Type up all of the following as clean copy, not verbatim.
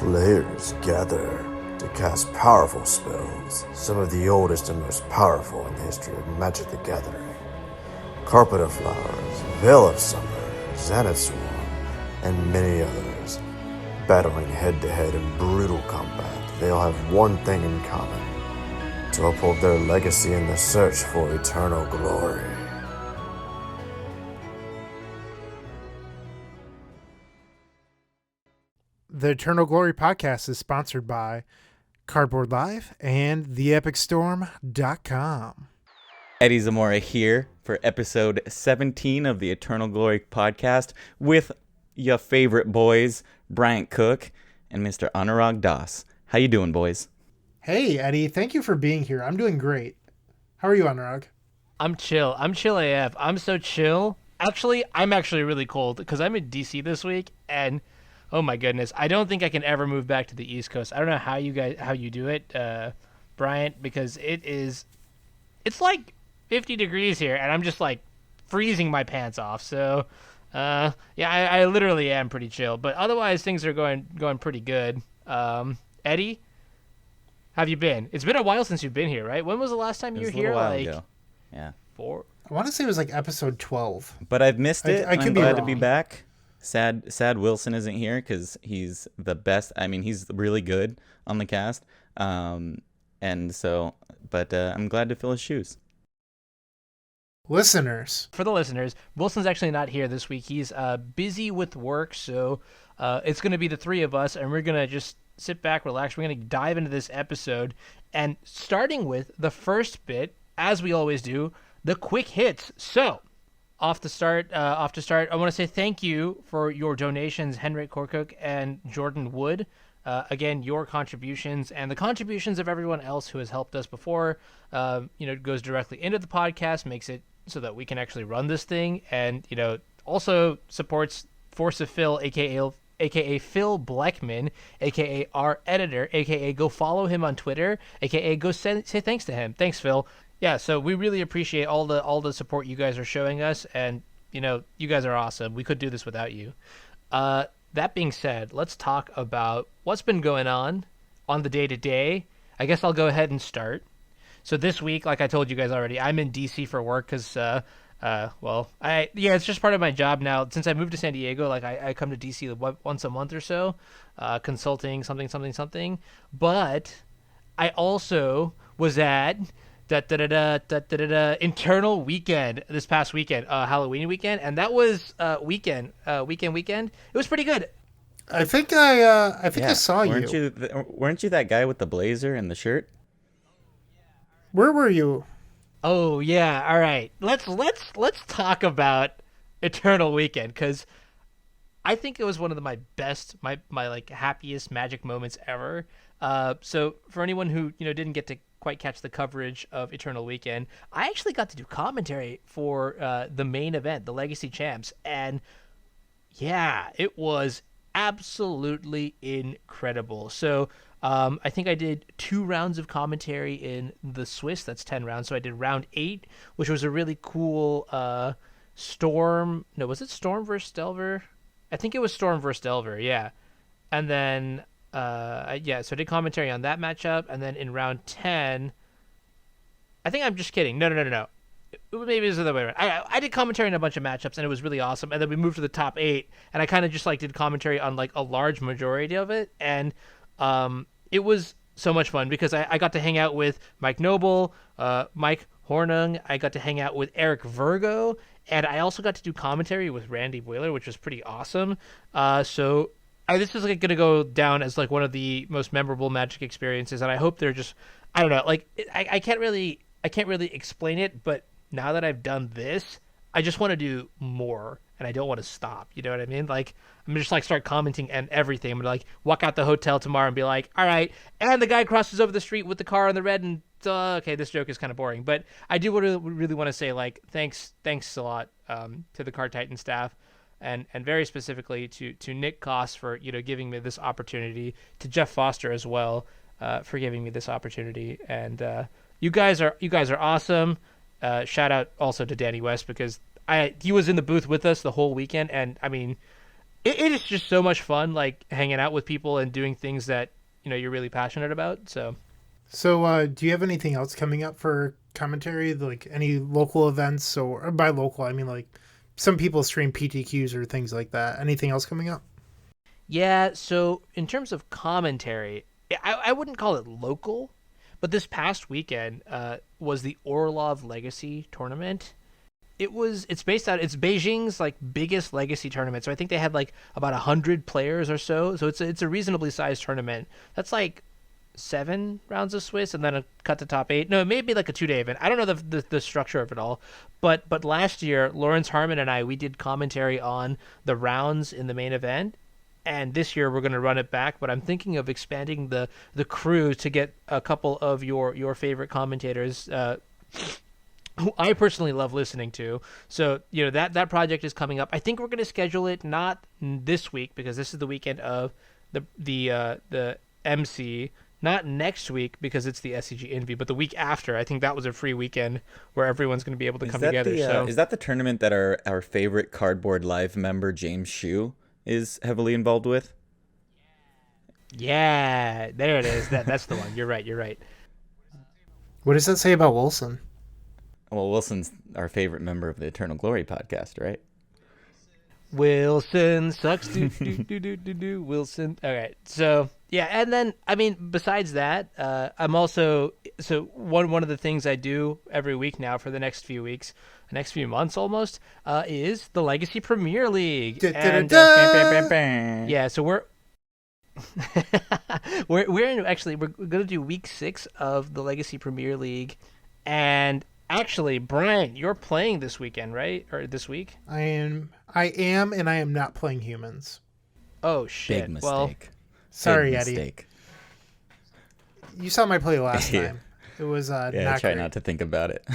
Players gather to cast powerful spells, some of the oldest and most powerful in the history of Magic the Gathering. Carpet of Flowers, Veil of Summer, Xanath Swarm, and many others. Battling head-to-head in brutal combat, they all have one thing in common: to uphold their legacy in the search for eternal glory. The Eternal Glory podcast is sponsored by Cardboard Live and TheEpicStorm.com. Eddie Zamora here for episode 17 of the Eternal Glory podcast with your favorite boys, Bryant Cook and Mr. Anurag Das. How you doing, boys? Hey, Eddie. Thank you for being here. I'm doing great. How are you, Anurag? I'm chill. I'm chill AF. I'm so chill. Actually, I'm actually really cold because I'm in DC this week, and oh my goodness, I don't think I can ever move back to the East Coast. I don't know how you do it, Bryant, because it's like 50 degrees here, and I'm just like freezing my pants off. So, yeah, I literally am pretty chill. But otherwise, things are going pretty good. Eddie, how have you been? It's been a while since you've been here, right? When was the last time you were here? A while ago. Yeah. I want to say it was like episode 12. But I've missed it. I could I'm be glad wrong. to be back. Sad Wilson isn't here because he's the best. I mean, he's really good on the cast. And so, but I'm glad to fill his shoes. Listeners. For the listeners, Wilson's actually not here this week. He's busy with work, so it's going to be the three of us, and we're going to just sit back, relax. We're going to dive into this episode, and starting with the first bit, as we always do, the quick hits. So, off to start, I want to say thank you for your donations, Henrik Korkuk and Jordan Wood. Again, your contributions and the contributions of everyone else who has helped us before, goes directly into the podcast, makes it so that we can actually run this thing, and, also supports Force of Phil, aka Phil Bleckman, aka our editor, aka go follow him on Twitter, aka go say thanks to him. Thanks, Phil. Yeah, so we really appreciate all the support you guys are showing us, and you guys are awesome. We could do this without you. That being said, let's talk about what's been going on the day-to-day. I guess I'll go ahead and start. So this week, like I told you guys already, I'm in DC for work because it's just part of my job now. Since I moved to San Diego, like I come to DC once a month or so, consulting something. But I also was at Internal Weekend this past weekend, Halloween weekend, and that was weekend. It was pretty good. I think I saw you. Weren't you that guy with the blazer and the shirt? Where were you? Oh yeah, all right. Let's talk about Eternal Weekend, because I think it was one of my best, my like happiest Magic moments ever. So for anyone who didn't get to quite catch the coverage of Eternal Weekend, I actually got to do commentary for the main event, the Legacy Champs, and yeah, it was absolutely incredible. So I think I did 2 rounds of commentary in the Swiss. That's 10 rounds. So I did round 8, which was a really cool Storm. No, was it Storm versus Delver? I think it was Storm versus Delver. Yeah, and then. So I did commentary on that matchup, and then in round 10, I think I'm just kidding. No. Maybe it was the other way around. I did commentary on a bunch of matchups, and it was really awesome. And then we moved to the top 8, and I kind of just like did commentary on like a large majority of it, and it was so much fun because I got to hang out with Mike Noble, Mike Hornung. I got to hang out with Eric Virgo, and I also got to do commentary with Randy Whaler, which was pretty awesome. This is like going to go down as like one of the most memorable Magic experiences, and I hope they're just, I don't know, like I can't really explain it, but now that I've done this, I just want to do more, and I don't want to stop. You know what I mean? Like I'm just like start commenting and everything. I'm gonna like walk out the hotel tomorrow and be like, all right, and the guy crosses over the street with the car on the red, and okay, this joke is kind of boring, but I do really want to say like thanks a lot to the Card Titan staff. And very specifically to Nick Koss for giving me this opportunity, to Jeff Foster as well for giving me this opportunity, and you guys are awesome. Shout out also to Danny West because he was in the booth with us the whole weekend, and I mean it is just so much fun, like hanging out with people and doing things that you're really passionate about. So So, do you have anything else coming up for commentary? Like any local events, or by local, I mean like some people stream PTQs or things like that. Anything else coming up? yeah, so in terms of commentary, I wouldn't call it local, but this past weekend was the Orlov Legacy Tournament. It's Beijing's like biggest legacy tournament. So I think they had like about 100 players or so. So it's a reasonably sized tournament. That's like 7 rounds of Swiss and then a cut to top 8. No, it may be like a 2-day event. I don't know the structure of it all. But last year, Lawrence Harmon and I, we did commentary on the rounds in the main event. And this year we're going to run it back, but I'm thinking of expanding the crew to get a couple of your favorite commentators, who I personally love listening to. So that project is coming up. I think we're going to schedule it not this week because this is the weekend of the MC. Not next week because it's the SCG Envy, but the week after. I think that was a free weekend where everyone's going to be able to come together. Is that the tournament that our favorite Cardboard Live member James Shue is heavily involved with? Yeah, there it is. That's the one. You're right. What does that say about Wilson? Well, Wilson's our favorite member of the Eternal Glory podcast, right? Wilson sucks. Do. Wilson. All right. So yeah, and then I mean, besides that, I'm also one of the things I do every week now for the next few weeks, the next few months almost, is the Legacy Premier League. And, yeah, so we're we're gonna do week 6 of the Legacy Premier League, and actually, Brian, you're playing this weekend, right? Or this week? I am, and I am not playing humans. Oh shit! Big mistake. Well, sorry, Big Eddie. mistake. You saw my play last Yeah. time. It was Yeah, not try great. not to think about it.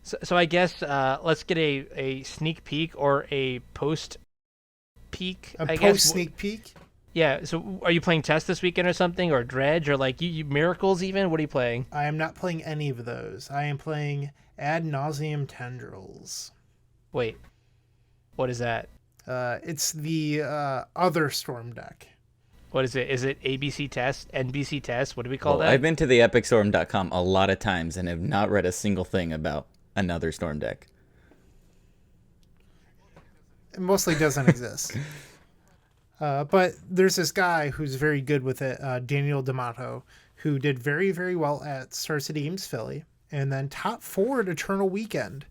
so I guess let's get a sneak peek or a post peek. A I post guess. sneak peek. Yeah. So are you playing Test this weekend or something, or Dredge, or like you Miracles even? What are you playing? I am not playing any of those. I am playing Ad Nauseam Tendrils. Wait, what is that? It's the other Storm deck. What is it? Is it ABC Test, NBC Test? What do we call Well, that? I've been to the epicstorm.com a lot of times and have not read a single thing about another Storm deck. It mostly doesn't exist. But there's this guy who's very good with it, Daniel D'Amato, who did very, very well at Star City Games Philly, and then top 4 at Eternal Weekend.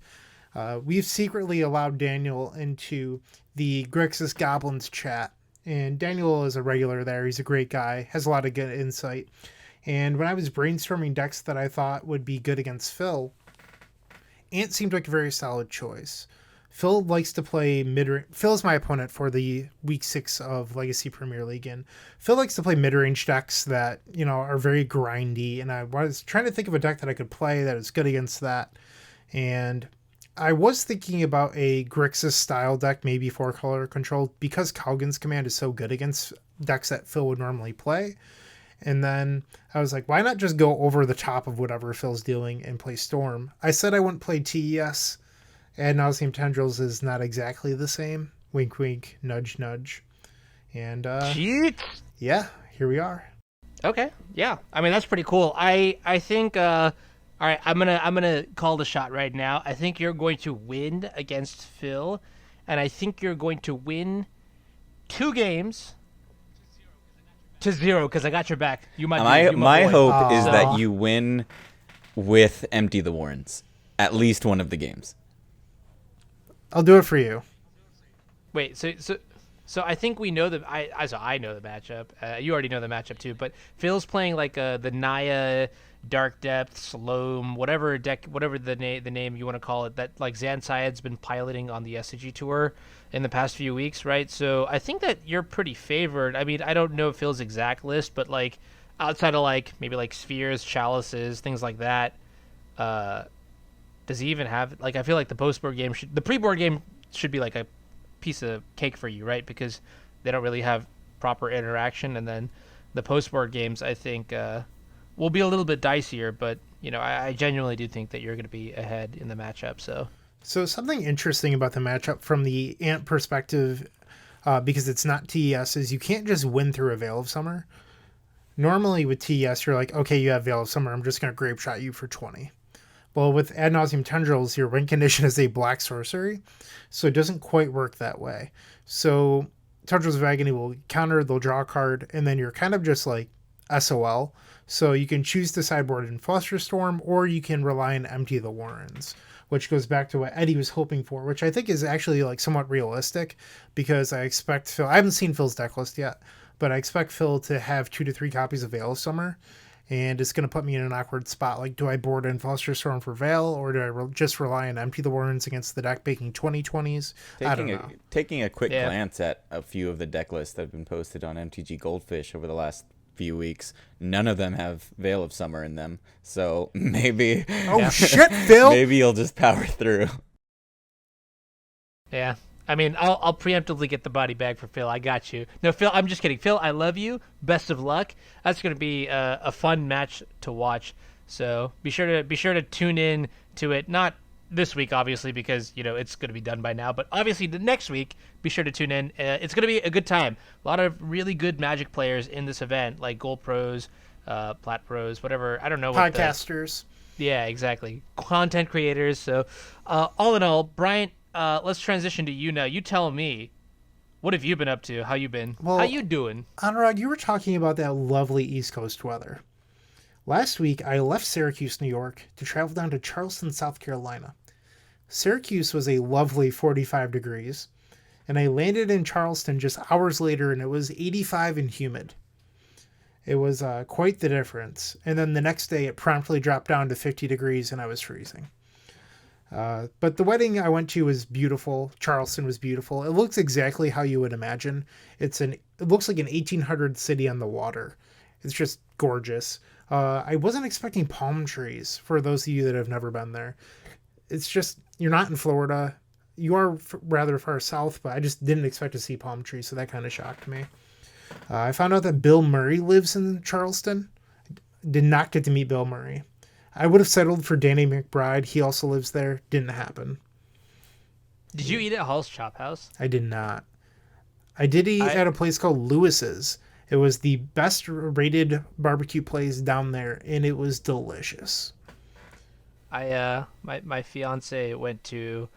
We've secretly allowed Daniel into the Grixis Goblins chat, and Daniel is a regular there. He's a great guy, has a lot of good insight. And when I was brainstorming decks that I thought would be good against Phil, Ant seemed like a very solid choice. Phil likes to play mid-range. Phil is my opponent for the week 6 of Legacy Premier League, and Phil likes to play mid-range decks that, are very grindy, and I was trying to think of a deck that I could play that is good against that. And I was thinking about a Grixis style deck, maybe 4-color control, because Cowgan's Command is so good against decks that Phil would normally play. And then I was like, why not just go over the top of whatever Phil's doing and play Storm? I said I wouldn't play TES. Ad Nauseam Tendrils is not exactly the same. Wink, wink, nudge, nudge. And Cheat. yeah, here we are. Okay. Yeah. I mean, that's pretty cool. I think. All right. I'm gonna call the shot right now. I think you're going to win against Phil, and I think you're going to win 2 games to 0 because I got your back. You might. My hope is Aw. that you win with Empty the Warrens. At least one of the games. I'll do it for you. Wait. So I think we know I know the matchup. You already know the matchup too. But Phil's playing like the Naya, Dark Depths, Loam, whatever deck, whatever the name you want to call it. That like Zan Syed's been piloting on the SCG tour in the past few weeks, right? So I think that you're pretty favored. I mean, I don't know Phil's exact list, but like outside of like maybe like spheres, chalices, things like that. Does he even have like? I feel like the pre-board game should be like a piece of cake for you, right? Because they don't really have proper interaction, and then the post-board games I think will be a little bit dicier. But I genuinely do think that you're going to be ahead in the matchup. So So something interesting about the matchup from the Ant perspective, because it's not TES, is you can't just win through a Veil of Summer. Normally with TES, you're like, okay, you have Veil of Summer, I'm just going to Grape Shot you for 20. Well, with Ad Nauseam Tendrils, your win condition is a black sorcery, so it doesn't quite work that way. So Tendrils of Agony will counter, they'll draw a card, and then you're kind of just like SOL. So you can choose to sideboard in Flusterstorm, or you can rely on Empty the Warrens, which goes back to what Eddie was hoping for, which I think is actually like somewhat realistic, because I expect Phil, I haven't seen Phil's deck list yet, but I expect Phil to have 2 to 3 copies of Veil of Summer, and it's going to put me in an awkward spot. Like, do I board in Flusterstorm for Veil, or do I just rely on Empty the Warrens against the deck making 20/20s? I don't know. Taking a quick glance at a few of the deck lists that have been posted on MTG Goldfish over the last few weeks, none of them have Veil of Summer in them. So maybe... Oh, shit, Phil! Maybe you'll just power through. Yeah. I mean, I'll preemptively get the body bag for Phil. I got you. No, Phil, I'm just kidding. Phil, I love you. Best of luck. That's going to be a fun match to watch. So be sure to tune in to it. Not this week, obviously, because it's going to be done by now. But obviously, the next week, be sure to tune in. It's going to be a good time. A lot of really good Magic players in this event, like Gold Pros, Plat Pros, whatever. I don't know. Podcasters. Yeah, exactly. Content creators. So all in all, Bryant, let's transition to you now. You tell me, what have you been up to? How you been? Well, how you doing? Anurag, you were talking about that lovely East Coast weather. Last week, I left Syracuse, New York, to travel down to Charleston, South Carolina. Syracuse was a lovely 45 degrees, and I landed in Charleston just hours later, and it was 85 and humid. It was quite the difference. And then the next day, it promptly dropped down to 50 degrees, and I was freezing. But the wedding I went to was beautiful. Charleston was beautiful. It looks exactly how you would imagine. It looks like an 1800 city on the water. It's just gorgeous. I wasn't expecting palm trees, for those of you that have never been there. It's just, you're not in Florida. You are rather far south, but I just didn't expect to see palm trees, so that kind of shocked me. I found out that Bill Murray lives in Charleston. Did not get to meet Bill Murray. I would have settled for Danny McBride. He also lives there. Didn't happen. Did you eat at Hall's Chop House? I did not. I did eat at a place called Lewis's. It was the best rated barbecue place down there, and it was delicious. My fiance went to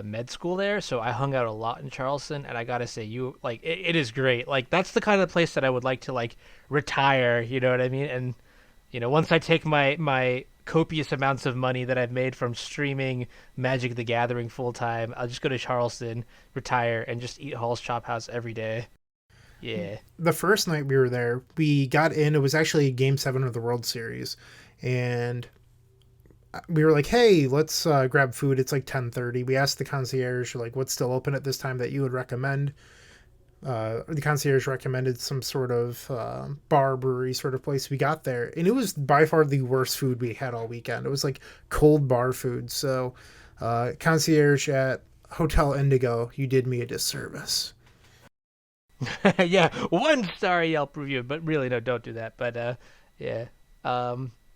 med school there, so I hung out a lot in Charleston, and I gotta say, it is great. Like, that's the kind of place that I would like to retire. You know what I mean? And once I take my copious amounts of money that I've made from streaming Magic the Gathering full time, I'll just go to Charleston, retire, and just eat Hall's Chop House every day. Yeah. The first night we were there, we got in. It was actually Game 7 of the World Series, and we were like, hey, let's grab food. It's like 10:30. We asked the concierge, what's still open at this time that you would recommend? The concierge recommended some sort of bar, brewery sort of place. We got there, and it was by far the worst food we had all weekend. It was like cold bar food. So concierge at Hotel Indigo, you did me a disservice. Yeah, 1-star Yelp review, but really, no, don't do that. But yeah.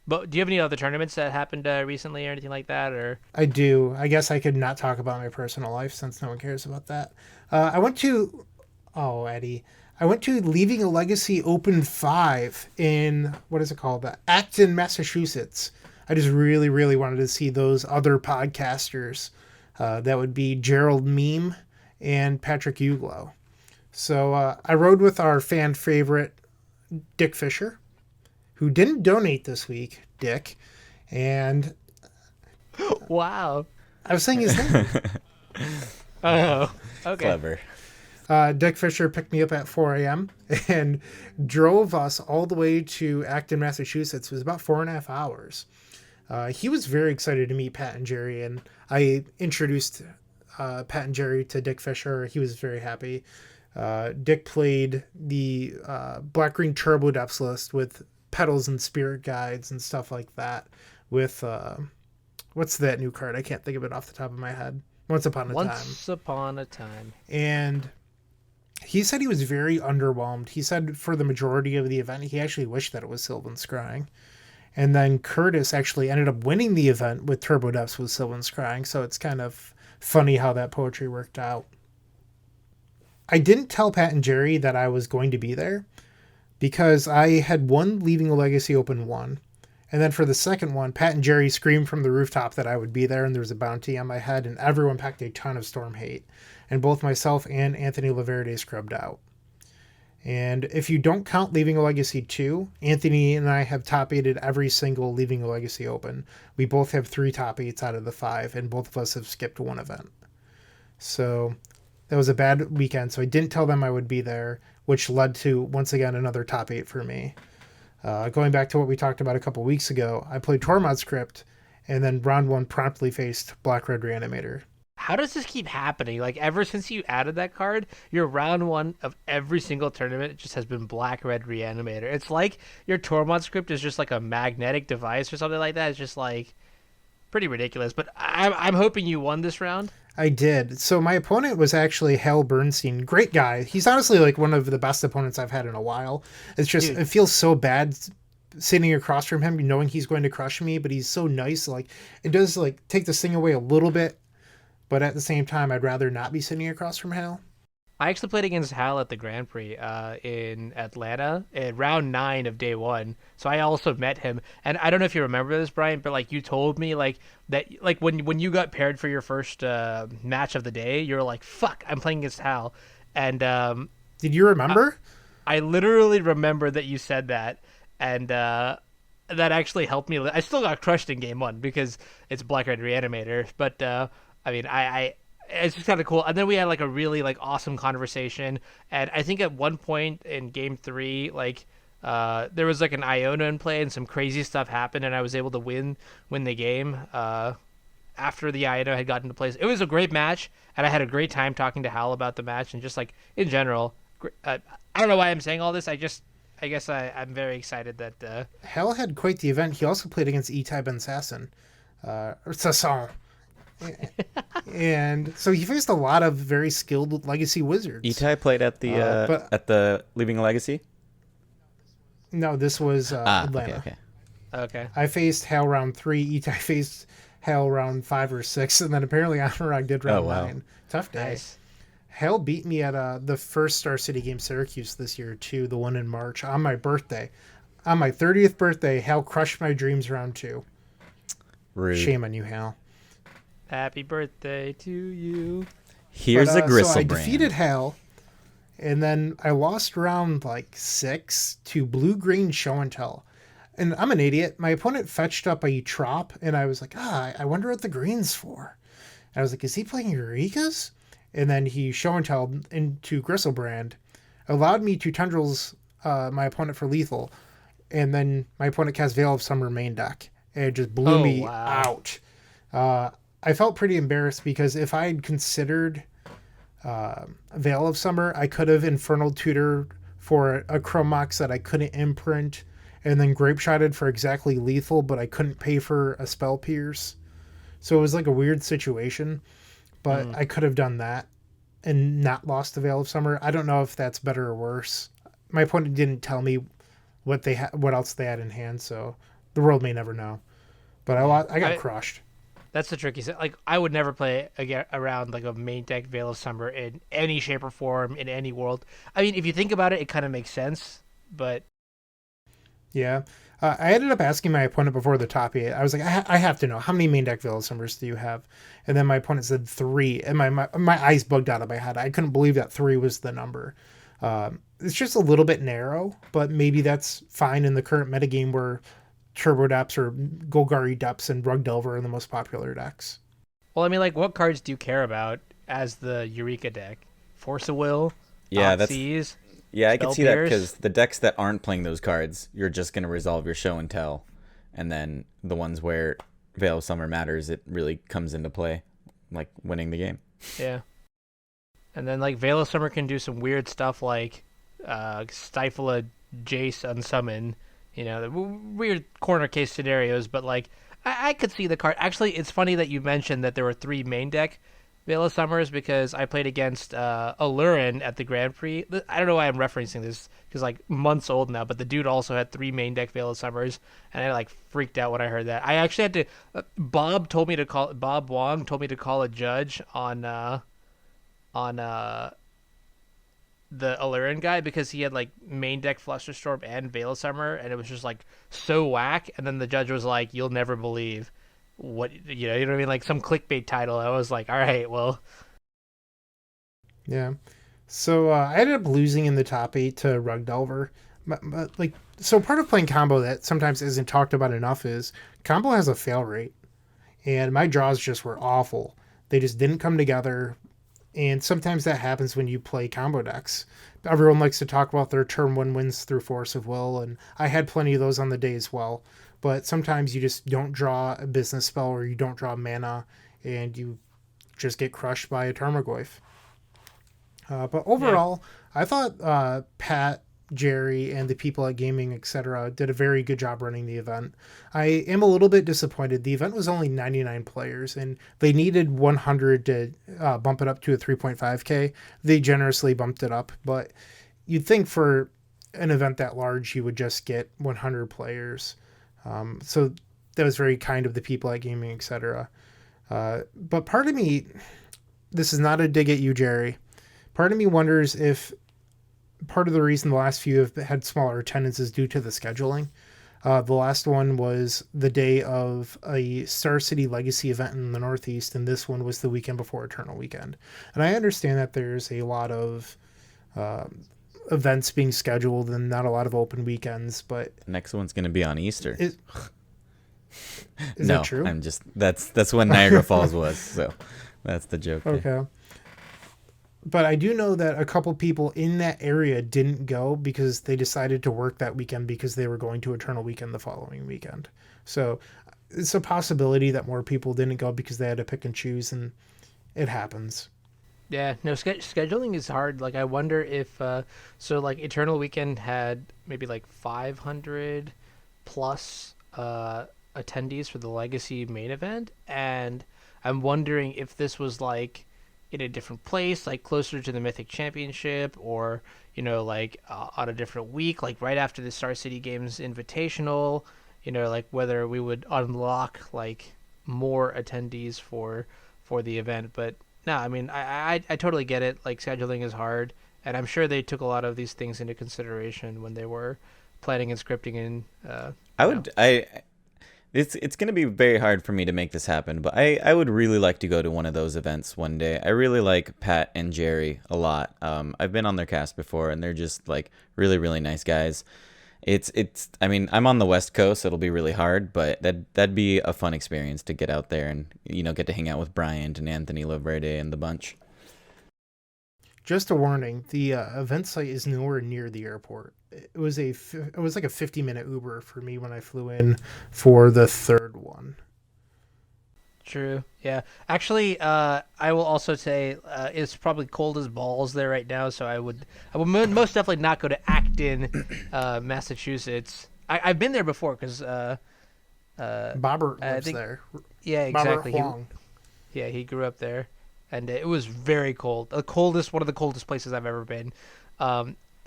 But do you have any other tournaments that happened recently or anything like that? Or I do. I guess I could not talk about my personal life since no one cares about that. I went to Leaving a Legacy Open 5 in, what is it called? Acton, Massachusetts. I just really, really wanted to see those other podcasters. That would be Gerald Meme and Patrick Uglow. So I rode with our fan favorite, Dick Fisher, who didn't donate this week, Dick. And wow. I was saying his name. Oh, okay. Clever. Dick Fisher picked me up at 4 a.m. and drove us all the way to Acton, Massachusetts. It was about 4.5 hours. He was very excited to meet Pat and Jerry, and I introduced Pat and Jerry to Dick Fisher. He was very happy. Dick played the Black-Green Turbo Depths list with Petals and Spirit Guides and stuff like that. With, what's that new card? I can't think of it off the top of my head. Once Upon a Time. And he said he was very underwhelmed. He said for the majority of the event, he actually wished that it was Sylvan Scrying. And then Curtis actually ended up winning the event with Turbo Depths with Sylvan's Crying, so it's kind of funny how that poetry worked out. I didn't tell Pat and Jerry that I was going to be there because I had won Leaving a Legacy Open 1. And then for the second one, Pat and Jerry screamed from the rooftop that I would be there and there was a bounty on my head, and everyone packed a ton of Storm Hate. And both myself and Anthony Laverde scrubbed out. And if you don't count Leaving a Legacy 2, Anthony and I have top 8'd every single Leaving a Legacy Open. We both have 3 top 8s out of the 5, and both of us have skipped one event. So that was a bad weekend, so I didn't tell them I would be there, which led to, once again, another top 8 for me. Going back to what we talked about a couple weeks ago, I played Tormod Script, and then round 1 promptly faced Black Red Reanimator. How does this keep happening? Like, ever since you added that card, your round 1 of every single tournament just has been Black Red Reanimator. It's like your Tormod Script is just like a magnetic device or something like that. It's just like pretty ridiculous. But I'm hoping you won this round. I did. So my opponent was actually Hal Bernstein. Great guy. He's honestly like one of the best opponents I've had in a while. It's just, It feels so bad sitting across from him, knowing he's going to crush me, but he's so nice. Like, it does like take this thing away a little bit, but at the same time, I'd rather not be sitting across from Hal. I actually played against Hal at the Grand Prix in Atlanta at round 9 of day 1. So I also met him. And I don't know if you remember this, Brian, but like you told me like that, like when you got paired for your first match of the day, you were like, fuck, I'm playing against Hal. And did you remember? I literally remember that you said that. And that actually helped me. I still got crushed in game 1 because it's Black Red Reanimator. But I mean, it's just kind of cool. And then we had like a really like awesome conversation. And I think at one point in game 3, like there was like an Iona in play and some crazy stuff happened, and I was able to win the game after the Iona had gotten into place. It was a great match, and I had a great time talking to Hal about the match and just like in general. I don't know why I'm saying all this. I guess I'm very excited that Hal had quite the event. He also played against Itai Ben Sasson. Sasson. And so he faced a lot of very skilled Legacy wizards. Itai played at the Leaving a Legacy? No, this was Atlanta. Okay. I faced Hal round 3. Itai faced Hal round 5 or 6, and then apparently Anurag did round 9. Tough day. Nice. Hal beat me at the first Star City game Syracuse this year too, the one in March, on my birthday. On my 30th birthday, Hal crushed my dreams round 2. Rude. Shame on you, Hal. Happy birthday to you. Here's a Gristlebrand. So I defeated Hal, and then I lost round like 6 to blue-green show and tell. And I'm an idiot. My opponent fetched up a Trop, and I was like, I wonder what the green's for. And I was like, is he playing Eureka's? And then he show and tell into Gristlebrand, allowed me to Tendrils my opponent for lethal, and then my opponent cast Veil of Summer main deck. And it just blew me out. I felt pretty embarrassed because if I had considered Veil of Summer, I could have Infernal Tutor for a Chrome Mox that I couldn't imprint, and then Grape Shotted for exactly lethal, but I couldn't pay for a Spell Pierce. So it was like a weird situation, but I could have done that and not lost the Veil of Summer. I don't know if that's better or worse. My opponent didn't tell me what else they had in hand, so the world may never know. But I got crushed. That's the tricky thing. Like, I would never play around like a main deck Veil of Summer in any shape or form in any world. I mean, if you think about it, it kind of makes sense, but yeah. I ended up asking my opponent before the top 8. I was like, I have to know, how many main deck Veil of Summers do you have? And then my opponent said 3, and my eyes bugged out of my head. I couldn't believe that 3 was the number. It's just a little bit narrow, but maybe that's fine in the current metagame where Turbo Depths or Golgari Depths and Rug Delver are the most popular decks. Well, I mean, like, what cards do you care about as the Eureka deck? Force of Will? Seas? Yeah, I can see that because the decks that aren't playing those cards, you're just going to resolve your show and tell. And then the ones where Veil of Summer matters, it really comes into play, like winning the game. Yeah. And then, like, Veil of Summer can do some weird stuff like stifle a Jace unsummon. You know, the weird corner case scenarios, but like I could see the card. Actually, it's funny that you mentioned that there were 3 main deck Veil of Summers because I played against Alurin at the Grand Prix. I don't know why I'm referencing this because like months old now, but the dude also had 3 main deck Veil of Summers, and I like freaked out when I heard that. I actually had to. Bob Wong told me to call a judge on the Alurin guy because he had like main deck Flusterstorm and Veil of Summer, and it was just like so whack. And then the judge was like, "You'll never believe." What you know what I mean, like some clickbait title. I was like, all right, well, Yeah. So I ended up losing in the top 8 to Rug Delver. But, like, so part of playing combo that sometimes isn't talked about enough is combo has a fail rate, and my draws just were awful. They just didn't come together, and sometimes that happens when you play combo decks. Everyone likes to talk about their turn 1 wins through force of will, and I had plenty of those on the day as well. But sometimes you just don't draw a business spell or you don't draw mana, and you just get crushed by a Tarmogoyf. But overall, yeah. I thought Pat, Jerry, and the people at Gaming, etc., did a very good job running the event. I am a little bit disappointed. The event was only 99 players, and they needed 100 to bump it up to a 3.5K. They generously bumped it up, but you'd think for an event that large, you would just get 100 players. So that was very kind of the people at Gaming, etc. But part of me, this is not a dig at you, Jerry. Part of me wonders if part of the reason the last few have had smaller attendance is due to the scheduling. The last one was the day of a Star City Legacy event in the Northeast, and this one was the weekend before Eternal Weekend. And I understand that there's a lot of events being scheduled and not a lot of open weekends, but next one's going to be on Easter. Is no, that true? I'm just that's when Niagara Falls was, so that's the joke. Okay. There. But I do know that a couple people in that area didn't go because they decided to work that weekend because they were going to Eternal Weekend the following weekend. So it's a possibility that more people didn't go because they had to pick and choose, and it happens. Yeah, no, scheduling is hard. Like, I wonder if, so like Eternal Weekend had maybe like 500 plus attendees for the Legacy main event, and I'm wondering if this was like in a different place, like closer to the Mythic Championship, or, you know, like on a different week, like right after the Star City Games Invitational, you know, like whether we would unlock like more attendees for the event. But no, I mean, I totally get it. Like, scheduling is hard, and I'm sure they took a lot of these things into consideration when they were planning and scripting. It's going to be very hard for me to make this happen, but I would really like to go to one of those events one day. I really like Pat and Jerry a lot. I've been on their cast before, and they're just like really, really nice guys. I mean, I'm on the West Coast, so it'll be really hard, but that'd be a fun experience to get out there and, you know, get to hang out with Bryant and Anthony Loverde and the bunch. Just a warning, the event site is nowhere near the airport. It was like a 50-minute Uber for me when I flew in for the third one. True. Yeah. Actually, I will also say it's probably cold as balls there right now, so I would most definitely not go to Acton, Massachusetts. I've been there before because Bobbert lives there. Yeah, exactly. Bobbert Huang. He grew up there, and it was very cold. One of the coldest places I've ever been.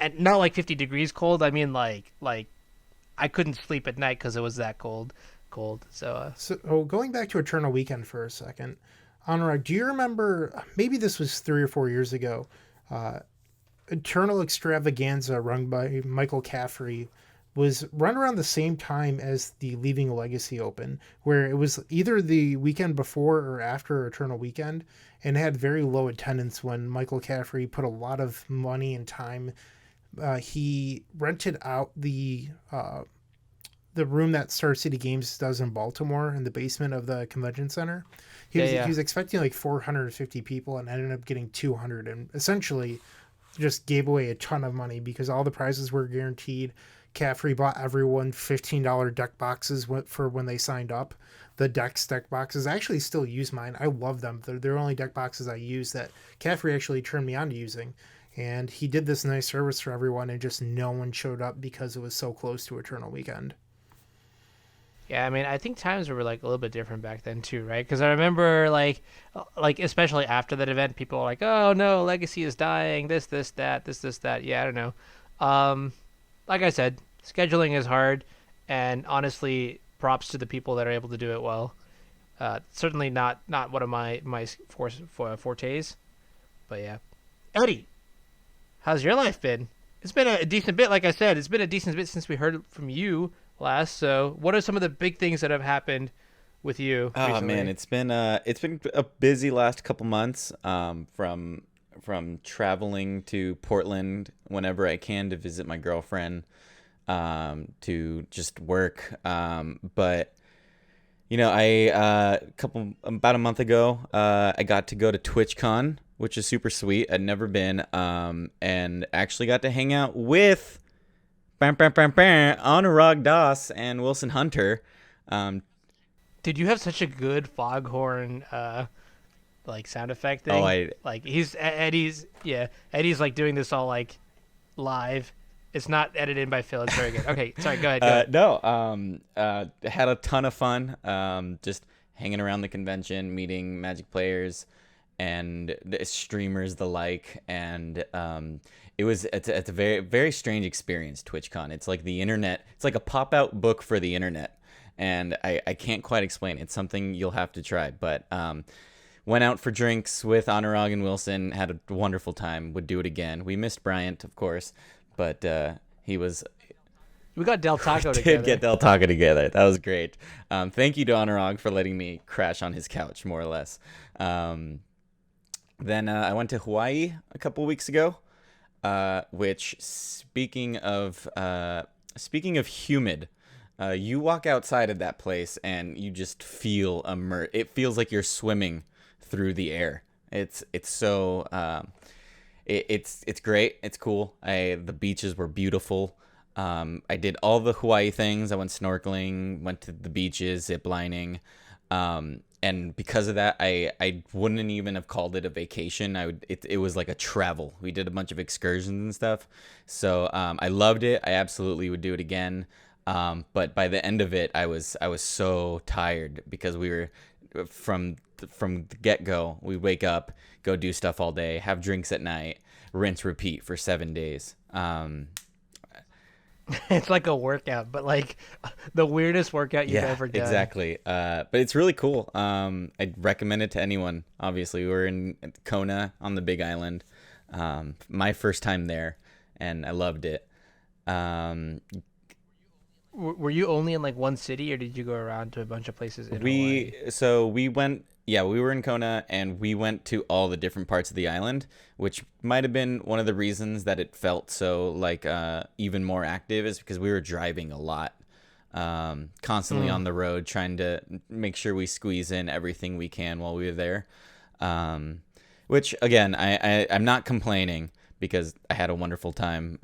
And not like 50 degrees cold. I mean, like I couldn't sleep at night because it was that cold. So going back to Eternal Weekend for a second, Anurag, do you remember, maybe this was 3 or 4 years ago, Eternal Extravaganza run by Michael Caffrey was run around the same time as the Leaving Legacy Open, where it was either the weekend before or after Eternal Weekend, and had very low attendance when Michael Caffrey put a lot of money and time. He rented out the room that Star City Games does in Baltimore in the basement of the convention center. He was expecting like 450 people and ended up getting 200, and essentially just gave away a ton of money because all the prizes were guaranteed. Caffrey bought everyone $15 deck boxes for when they signed up. The deck boxes, I actually still use mine. I love them. They're the only deck boxes I use that Caffrey actually turned me on to using. And he did this nice service for everyone, and just no one showed up because it was so close to Eternal Weekend. Yeah, I mean, I think times were like a little bit different back then too, right? Because I remember like especially after that event, people were like, "Oh no, Legacy is dying. This, that, this, that." Yeah, I don't know. Um, like I said, scheduling is hard, and honestly, props to the people that are able to do it well. Certainly not one of my fortes, but yeah. Eddie, how's your life been? It's been a decent bit, like I said. It's been a decent bit since we heard from you last. So, what are some of the big things that have happened with you Oh recently? man, it's been a busy last couple months. From traveling to Portland whenever I can to visit my girlfriend, to just work. But about a month ago, I got to go to TwitchCon, which is super sweet. I'd never been, and actually got to hang out with Anurag Das and Wilson Hunter. Did you have such a good foghorn like sound effect thing? Oh, Like Eddie's like doing this all like live. It's not edited by Phil. It's very good. Okay, sorry. Go ahead. Go ahead. No, had a ton of fun. Just hanging around the convention, meeting Magic players and the streamers, the like, and it's a very very strange experience. TwitchCon. It's like the internet. It's like a pop out book for the internet, and I can't quite explain. It's something you'll have to try, but. Went out for drinks with Anurag and Wilson. Had a wonderful time. Would do it again. We missed Bryant, of course, but he was. We got Del Taco We together. did get Del Taco together. That was great. Thank you to Anurag for letting me crash on his couch, more or less. Then I went to Hawaii a couple weeks ago, which speaking of humid. You walk outside of that place and you just feel immersed. It feels like you're swimming through the air. It's so it's great. It's cool. The beaches were beautiful. I did all the Hawaii things. I went snorkeling, went to the beaches, zip lining, and because of that, I wouldn't even have called it a vacation. It was like a travel. We did a bunch of excursions and stuff. So I loved it. I absolutely would do it again. But by the end of it, I was so tired because we were from the get-go. We wake up, go do stuff all day, have drinks at night, rinse, repeat for 7 days. It's like a workout, but like the weirdest workout you've ever done. Exactly. But it's really cool. I'd recommend it to anyone. Obviously, we were in Kona on the Big Island. My first time there, and I loved it. Were you only in like one city, or did you go around to a bunch of places in We Hawaii? we were in Kona, and we went to all the different parts of the island, which might have been one of the reasons that it felt so like even more active, is because we were driving a lot, constantly on the road, trying to make sure we squeeze in everything we can while we were there. Which again, I'm not complaining because I had a wonderful time.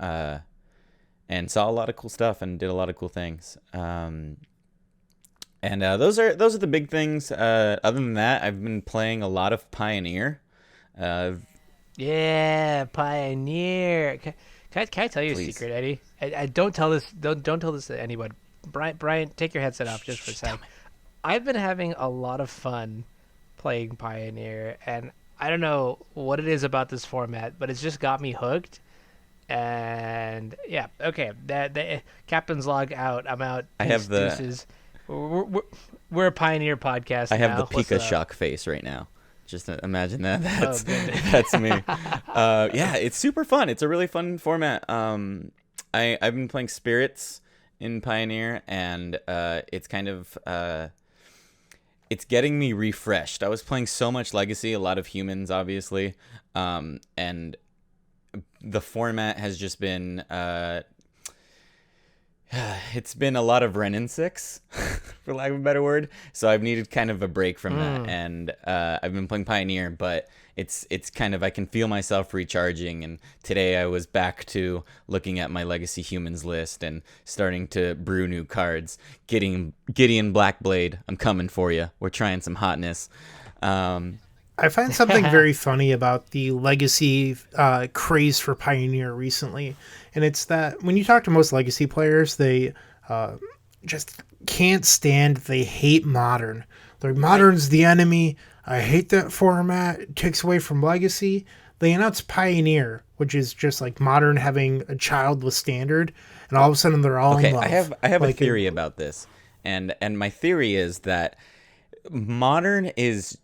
And saw a lot of cool stuff and did a lot of cool things. And those are the big things. Other than that, I've been playing a lot of Pioneer. Yeah, Pioneer. Can I tell you Please. a secret, Eddie? I don't tell this. Don't tell this to anyone. Brian, take your headset off just for a sec. I've been having a lot of fun playing Pioneer, and I don't know what it is about this format, but it's just got me hooked. And yeah, okay. The captain's log out. I'm out. I have the- Deuces. We're a Pioneer podcast. I have now. the What's Pika up? shock face right now. Just imagine that. Oh, goodness. That's me. Yeah, it's super fun. It's a really fun format. I've been playing Spirits in Pioneer, and it's kind of it's getting me refreshed. I was playing so much Legacy, a lot of humans, obviously, and the format has just been it's been a lot of Ren and Six, for lack of a better word. So I've needed kind of a break from that, and I've been playing Pioneer, but it's kind of, I can feel myself recharging. And today I was back to looking at my Legacy Humans list and starting to brew new cards. Gideon Blackblade, I'm coming for you. We're trying some hotness. I find something very funny about the Legacy craze for Pioneer recently, and it's that when you talk to most Legacy players, they just can't stand, they hate Modern. They're like, Modern's the enemy. I hate that format. It takes away from Legacy. They announced Pioneer, which is just like Modern having a child with Standard, and all of a sudden they're all in Okay, love. I have Like, a theory about this, and my theory is that Modern is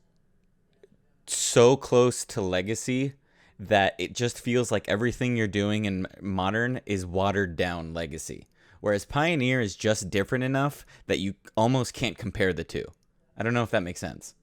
so close to Legacy that it just feels like everything you're doing in Modern is watered down Legacy, whereas Pioneer is just different enough that you almost can't compare the two. I don't know if that makes sense.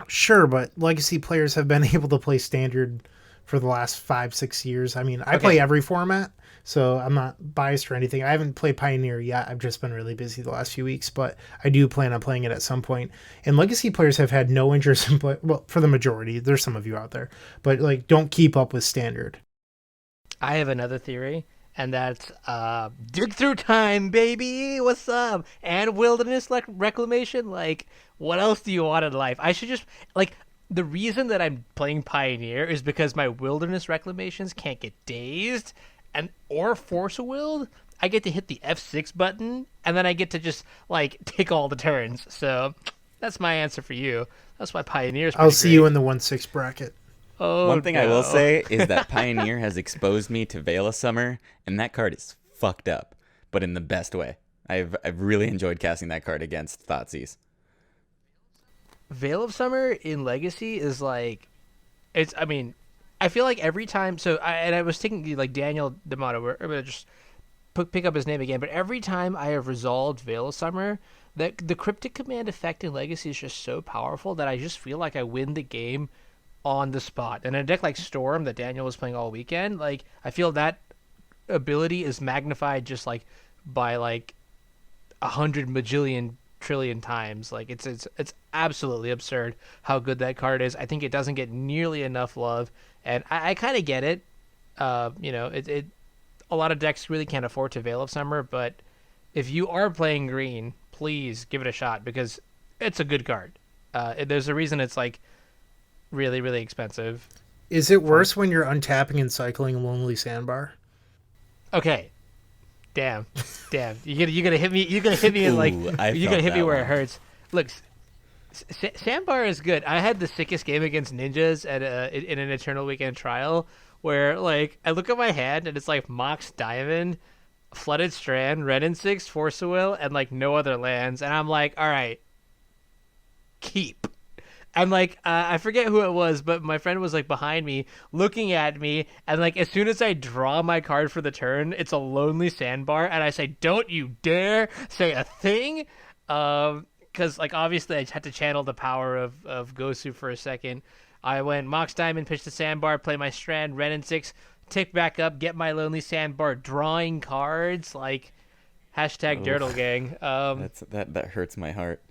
Sure, but Legacy players have been able to play Standard for the last 5-6 years. I mean, I play every format, so I'm not biased or anything. I haven't played Pioneer yet. I've just been really busy the last few weeks, but I do plan on playing it at some point. And Legacy players have had no interest in well, for the majority. There's some of you out there, but like, don't keep up with Standard. I have another theory, and that's dig through time, baby. What's up? And wilderness reclamation. Like, what else do you want in life? I should just like. The reason that I'm playing Pioneer is because my wilderness reclamations can't get dazed, and or force a willed. I get to hit the F6 button, and then I get to just like take all the turns. So that's my answer for you. That's why Pioneer's. I'll see you in the 1-6 bracket. Oh, One thing I will say is that Pioneer has exposed me to Veil of Summer, and that card is fucked up, but in the best way. I've really enjoyed casting that card against Thoughtseize. Veil of Summer in Legacy is like, it's. I mean, I feel like every time. So I was thinking like Daniel D'Amato. I'm gonna just pick up his name again. But every time I have resolved Veil of Summer, that the cryptic command effect in Legacy is just so powerful that I just feel like I win the game on the spot. And in a deck like Storm that Daniel was playing all weekend, like I feel that ability is magnified just like by like 100 majillion trillion times. Like it's absolutely absurd how good that card is. I think it doesn't get nearly enough love, and I kind of get it. It a lot of decks really can't afford to Veil of Summer, but if you are playing green, please give it a shot because it's a good card. There's a reason it's like really, really expensive. Is it worse when you're untapping and cycling Lonely Sandbar? Okay. Damn. You're gonna hit me. You're gonna hit me in like. You're gonna hit me where it hurts. Look, Sandbar is good. I had the sickest game against ninjas at in an Eternal Weekend trial where like I look at my hand and it's like Mox Diamond, Flooded Strand, Red and 6, Force of Will, and like no other lands, and I'm like, all right, keep. And like I forget who it was, but my friend was like behind me, looking at me, and like as soon as I draw my card for the turn, it's a Lonely Sandbar, and I say, "Don't you dare say a thing," because like obviously I had to channel the power of Gosu for a second. I went Mox Diamond, pitch the Sandbar, play my Strand, Red and 6, tick back up, get my Lonely Sandbar, drawing cards like hashtag Dirtle Gang. That hurts my heart.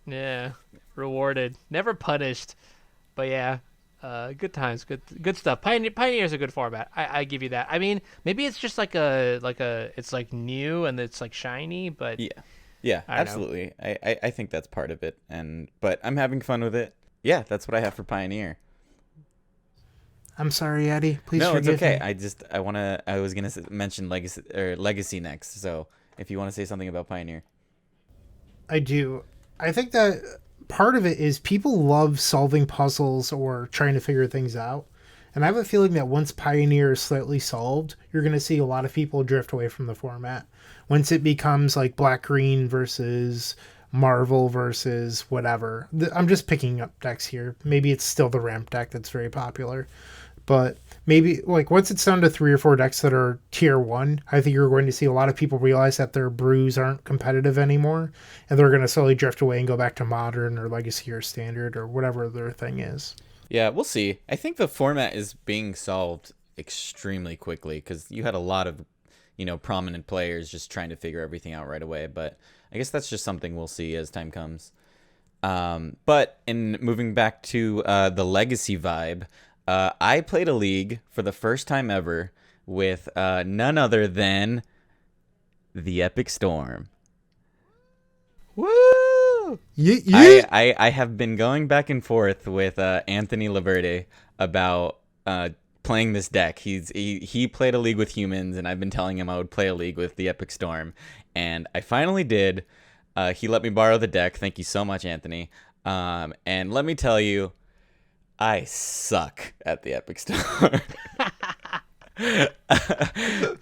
Yeah. Rewarded, never punished, but yeah, good times, good stuff. Pioneer's a good format. I give you that. I mean, maybe it's just like it's like new and it's like shiny, but yeah, absolutely. I think that's part of it, but I'm having fun with it. Yeah, that's what I have for Pioneer. I'm sorry, Eddie. Please forgive it's okay. me. I was gonna mention Legacy next. So if you want to say something about Pioneer, I do. I think that part of it is people love solving puzzles or trying to figure things out. And I have a feeling that once Pioneer is slightly solved, you're going to see a lot of people drift away from the format. Once it becomes like black-green versus Marvel versus whatever. I'm just picking up decks here. Maybe it's still the ramp deck that's very popular. But maybe like once it's down to 3 or 4 decks that are tier 1, I think you're going to see a lot of people realize that their brews aren't competitive anymore, and they're going to slowly drift away and go back to Modern or Legacy or Standard or whatever their thing is. Yeah, we'll see. I think the format is being solved extremely quickly because you had a lot of, prominent players just trying to figure everything out right away. But I guess that's just something we'll see as time comes. But in moving back to the Legacy vibe, I played a league for the first time ever with none other than the Epic Storm. Woo! I have been going back and forth with Anthony Laverde about playing this deck. He played a league with humans, and I've been telling him I would play a league with the Epic Storm, and I finally did. He let me borrow the deck. Thank you so much, Anthony. And let me tell you, I suck at the Epic Storm.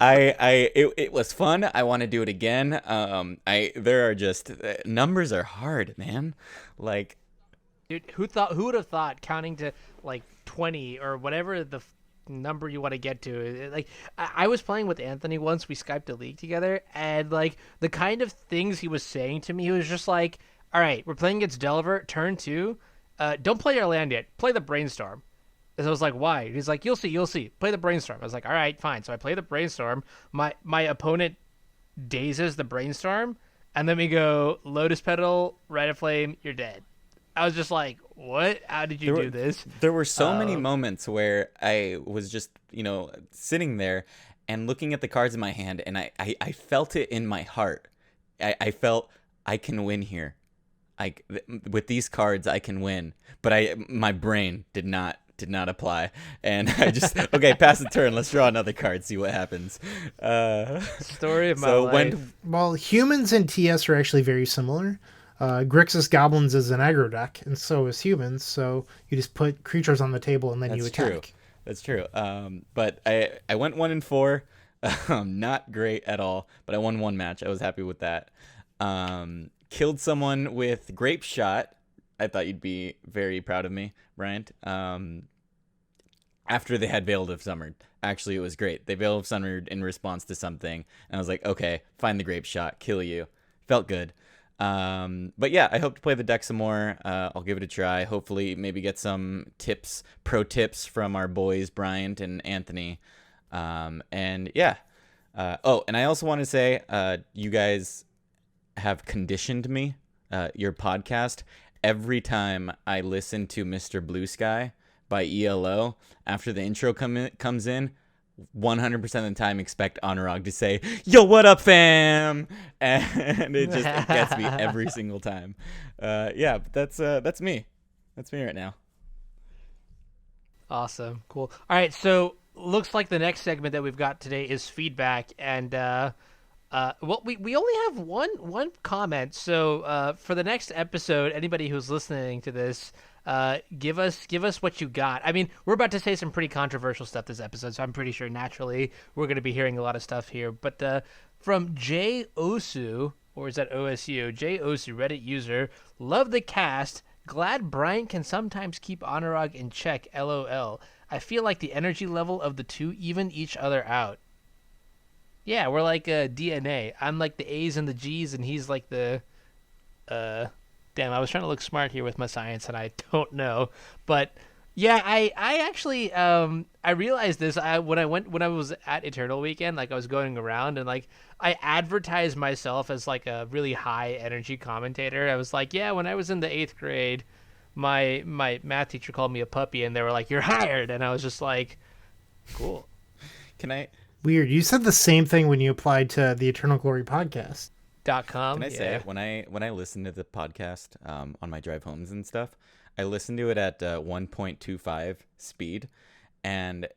It was fun. I want to do it again. There are just numbers are hard, man. Like, Dude, who would have thought counting to like 20 or whatever the number you want to get to? Like, I was playing with Anthony once. We Skyped a league together, and like the kind of things he was saying to me, he was just like, "All right, we're playing against Delver, turn 2. Don't play your land yet. Play the Brainstorm." And I was like, "Why?" He's like, "You'll see. Play the Brainstorm." I was like, "All right, fine." So I play the Brainstorm. My opponent dazes the Brainstorm, and then we go Lotus Petal, Rite of Flame, you're dead. I was just like, what? How did you do this? There were so many moments where I was just, sitting there and looking at the cards in my hand, and I felt it in my heart. I felt I can win here. With these cards, I can win. But my brain did not apply, and I just okay, pass the turn. Let's draw another card, see what happens. Story of my life. Well, humans and TS are actually very similar. Grixis Goblins is an aggro deck, and so is humans. So you just put creatures on the table and then you attack. That's true. But I went 1-4. Not great at all, but I won one match. I was happy with that. Killed someone with Grape Shot. I thought you'd be very proud of me, Bryant. After they had Veiled of Summer. Actually, it was great. They Veiled of Summer in response to something, and I was like, okay, find the Grape Shot, kill you. Felt good. But yeah, I hope to play the deck some more. I'll give it a try. Hopefully, maybe get some pro tips from our boys, Bryant and Anthony. And yeah. And I also want to say, you guys have conditioned me, your podcast. Every time I listen to Mr. Blue Sky by ELO, after the intro comes in, 100% of the time expect Anurag to say, "Yo, what up, fam?" And it gets me every single time. Yeah, but that's me. That's me right now. Awesome, cool. All right, so looks like the next segment that we've got today is feedback, and we only have one comment. So for the next episode, anybody who's listening to this, give us what you got. I mean, we're about to say some pretty controversial stuff this episode, so I'm pretty sure naturally we're going to be hearing a lot of stuff here. But from J Osu, or is that OSU? J Osu, Reddit user, love the cast. Glad Brian can sometimes keep Anurag in check. LOL. I feel like the energy level of the two even each other out. Yeah, we're like DNA. I'm like the A's and the G's, and he's like the damn, I was trying to look smart here with my science, and I don't know. But yeah, I actually I realized this when I was at Eternal Weekend. Like, I was going around and like I advertised myself as like a really high energy commentator. I was like, yeah, when I was in the 8th grade, my math teacher called me a puppy, and they were like, "You're hired," and I was just like, cool. Weird. You said the same thing when you applied to the Eternal Glory podcast. .com. Can I say it? When I listen to the podcast on my drive homes and stuff, I listen to it at 1.25 speed, and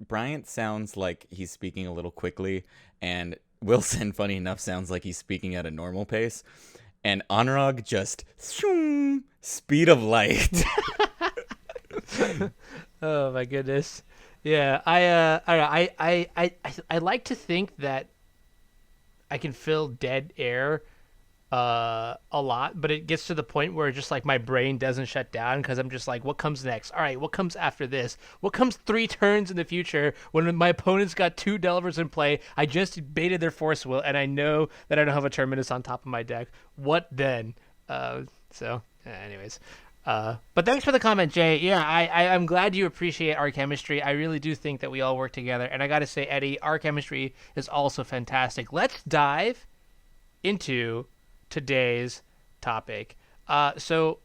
Bryant sounds like he's speaking a little quickly, and Wilson, funny enough, sounds like he's speaking at a normal pace, and Anurag just speed of light. Oh my goodness. Yeah, I like to think that I can fill dead air a lot, but it gets to the point where just like my brain doesn't shut down because I'm just like, what comes next? All right, what comes after this? What comes 3 turns in the future when my opponent's got 2 Delvers in play? I just baited their Force Will, and I know that I don't have a Terminus on top of my deck. What then? Anyways. But thanks for the comment, Jay. Yeah, I'm glad you appreciate our chemistry. I really do think that we all work together. And I got to say, Eddie, our chemistry is also fantastic. Let's dive into today's topic. So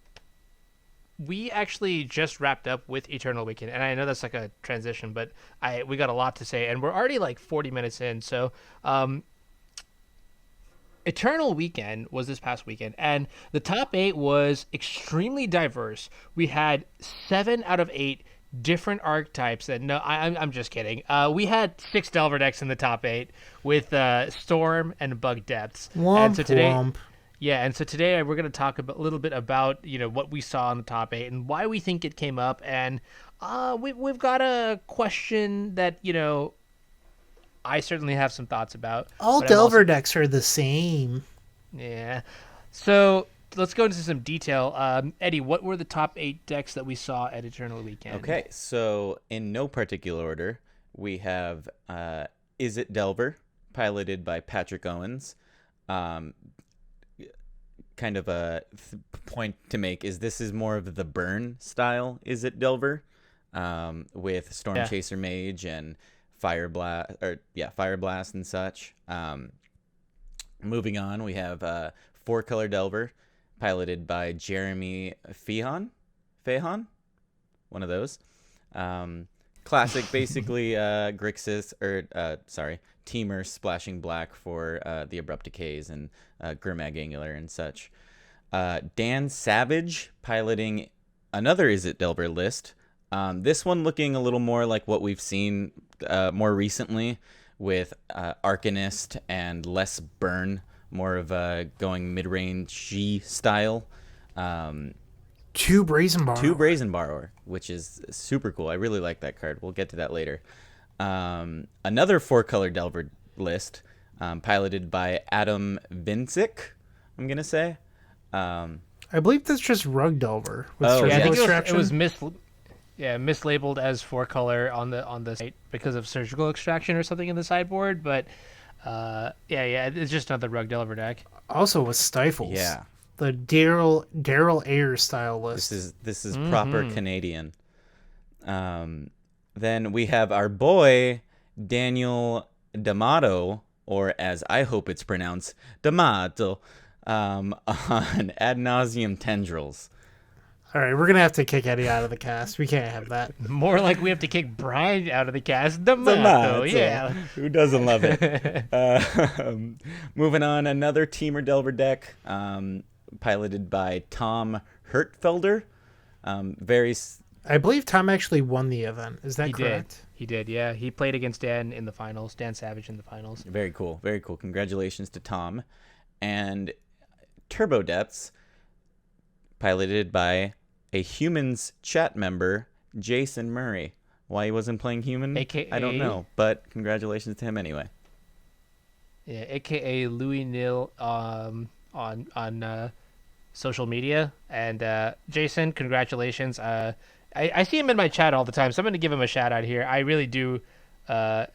we actually just wrapped up with Eternal Weekend. And I know that's like a transition, but we got a lot to say. And we're already like 40 minutes in. So Eternal Weekend was this past weekend, and the top 8 was extremely diverse. We had 7 out of 8 different archetypes that I'm just kidding. We had 6 Delver decks in the top 8 with Storm and Bug Depths. And so today, Womp. yeah, and so today we're going to talk a little bit about what we saw in the top 8 and why we think it came up, and we've got a question that I certainly have some thoughts about. All Delver decks are the same. Yeah, so let's go into some detail. Eddie, what were the top 8 decks that we saw at Eternal Weekend? Okay, so in no particular order, we have Is It Delver, piloted by Patrick Owens. Kind of a point to make is this is more of the burn style Is It Delver, with Storm Chaser Mage and Fire Blast and such. Moving on, we have 4-color Delver, piloted by Jeremy Fehan, one of those. Classic, basically, Grixis, Teamer splashing black for the Abrupt Decays and Grimag Angular and such. Dan Savage piloting another Is It Delver list. This one looking a little more like what we've seen more recently with Arcanist and less burn, more of a going mid-range G style. 2 Brazen Borrower. 2 Brazen Borrower, which is super cool. I really like that card. We'll get to that later. Another 4-color Delver list, piloted by Adam Vincic, I'm going to say. I believe that's just Rug Delver. With Oh, Yeah, I think extraction. it was mislabeled as 4-color on the site because of surgical extraction or something in the sideboard, but it's just another Rug Delver deck. Also with Stifles. Yeah. The Daryl Ayers style list. This is proper Canadian. Then we have our boy Daniel D'Amato, or as I hope it's pronounced, D'Amato, on Ad Nauseam Tendrils. All right, we're going to have to kick Eddie out of the cast. We can't have that. More like we have to kick Brian out of the cast. D'Amato, yeah. Who doesn't love it? Moving on, another Teamer Delver deck, piloted by Tom Hertfelder. I believe Tom actually won the event. Is that correct? He did, yeah. He played against Dan in the finals, Dan Savage in the finals. Very cool, very cool. Congratulations to Tom. And Turbo Depths, piloted by a Humans chat member, Jason Murray. Why he wasn't playing Human, AKA, I don't know, but congratulations to him anyway. Yeah, AKA Louis Nil on social media. And Jason, congratulations. I see him in my chat all the time, so I'm going to give him a shout out here. I really do. I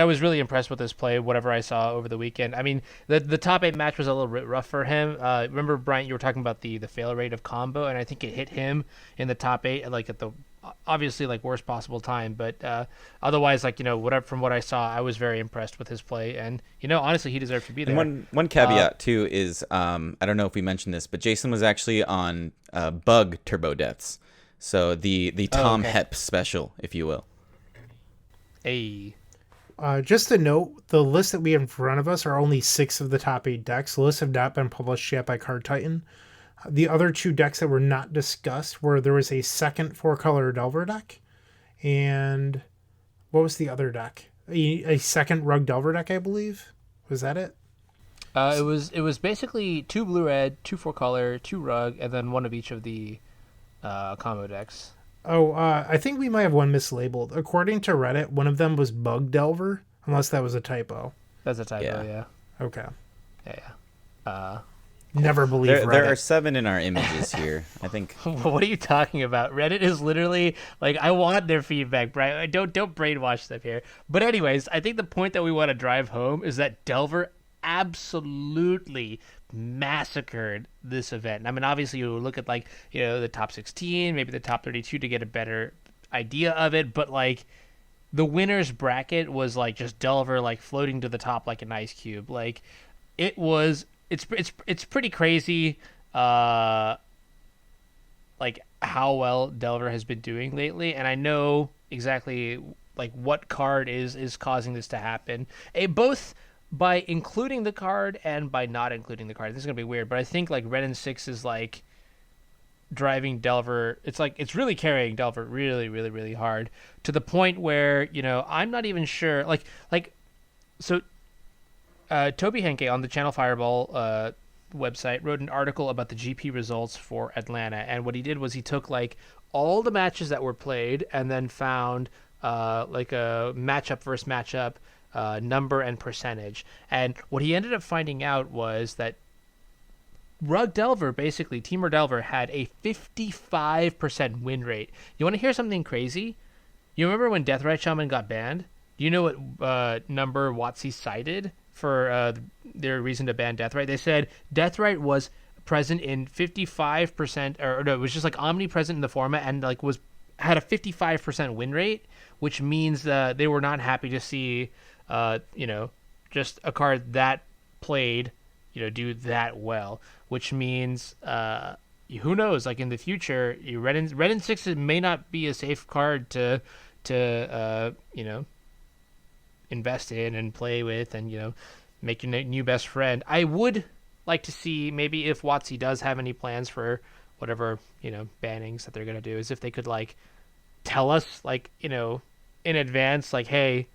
was really impressed with his play, whatever I saw over the weekend. I mean, the top 8 match was a little bit rough for him. Remember, Brian, you were talking about the fail rate of combo, and I think it hit him in the top 8, at the obviously worst possible time. But otherwise, whatever, from what I saw, I was very impressed with his play, and honestly, he deserved to be there. And one caveat too is I don't know if we mentioned this, but Jason was actually on Bug Turbo Deaths, so the Tom Hep special, if you will. Hey. Just to note, the list that we have in front of us are only 6 of the top 8 decks. The lists have not been published yet by Card Titan. The other 2 decks that were not discussed were there was a second 4-color Delver deck, and what was the other deck? A second Rug Delver deck, I believe. Was that it? It was basically 2 blue-red, 2 4-color, 2 Rug, and then 1 of each of the combo decks. Oh, I think we might have one mislabeled. According to Reddit, one of them was Bug Delver, unless that was a typo. That's a typo, yeah. Okay. Yeah. Never believe Reddit. There are 7 in our images here, I think. What are you talking about? Reddit is literally I want their feedback, Brian. Don't brainwash them here. But anyways, I think the point that we want to drive home is that Delver absolutely massacred this event. I mean, obviously you look at the top 16, maybe the top 32 to get a better idea of it, but the winner's bracket was just Delver floating to the top like an ice cube. It's pretty crazy how well Delver has been doing lately, and I know exactly what card is causing this to happen. Both by including the card and by not including the card. This is gonna be weird, but I think Red and 6 is driving Delver. It's really carrying Delver really, really, really hard to the point where I'm not even sure. So Toby Henke on the Channel Fireball website wrote an article about the GP results for Atlanta, and what he did was he took all the matches that were played and then found a matchup versus matchup number and percentage. And what he ended up finding out was that Rug Delver, basically, Teamer Delver, had a 55% win rate. You want to hear something crazy? You remember when Deathrite Shaman got banned? Do you know what number WotC cited for their reason to ban Deathrite? They said Deathrite was present in 55%, or no, it was just omnipresent in the format and had a 55% win rate, which means they were not happy to see just a card that played do that well, which means who knows, in the future, Red and 6 may not be a safe card to invest in and play with and make your new best friend. I would like to see maybe if WotC does have any plans for whatever bannings that they're gonna do, is if they could tell us in advance, hey,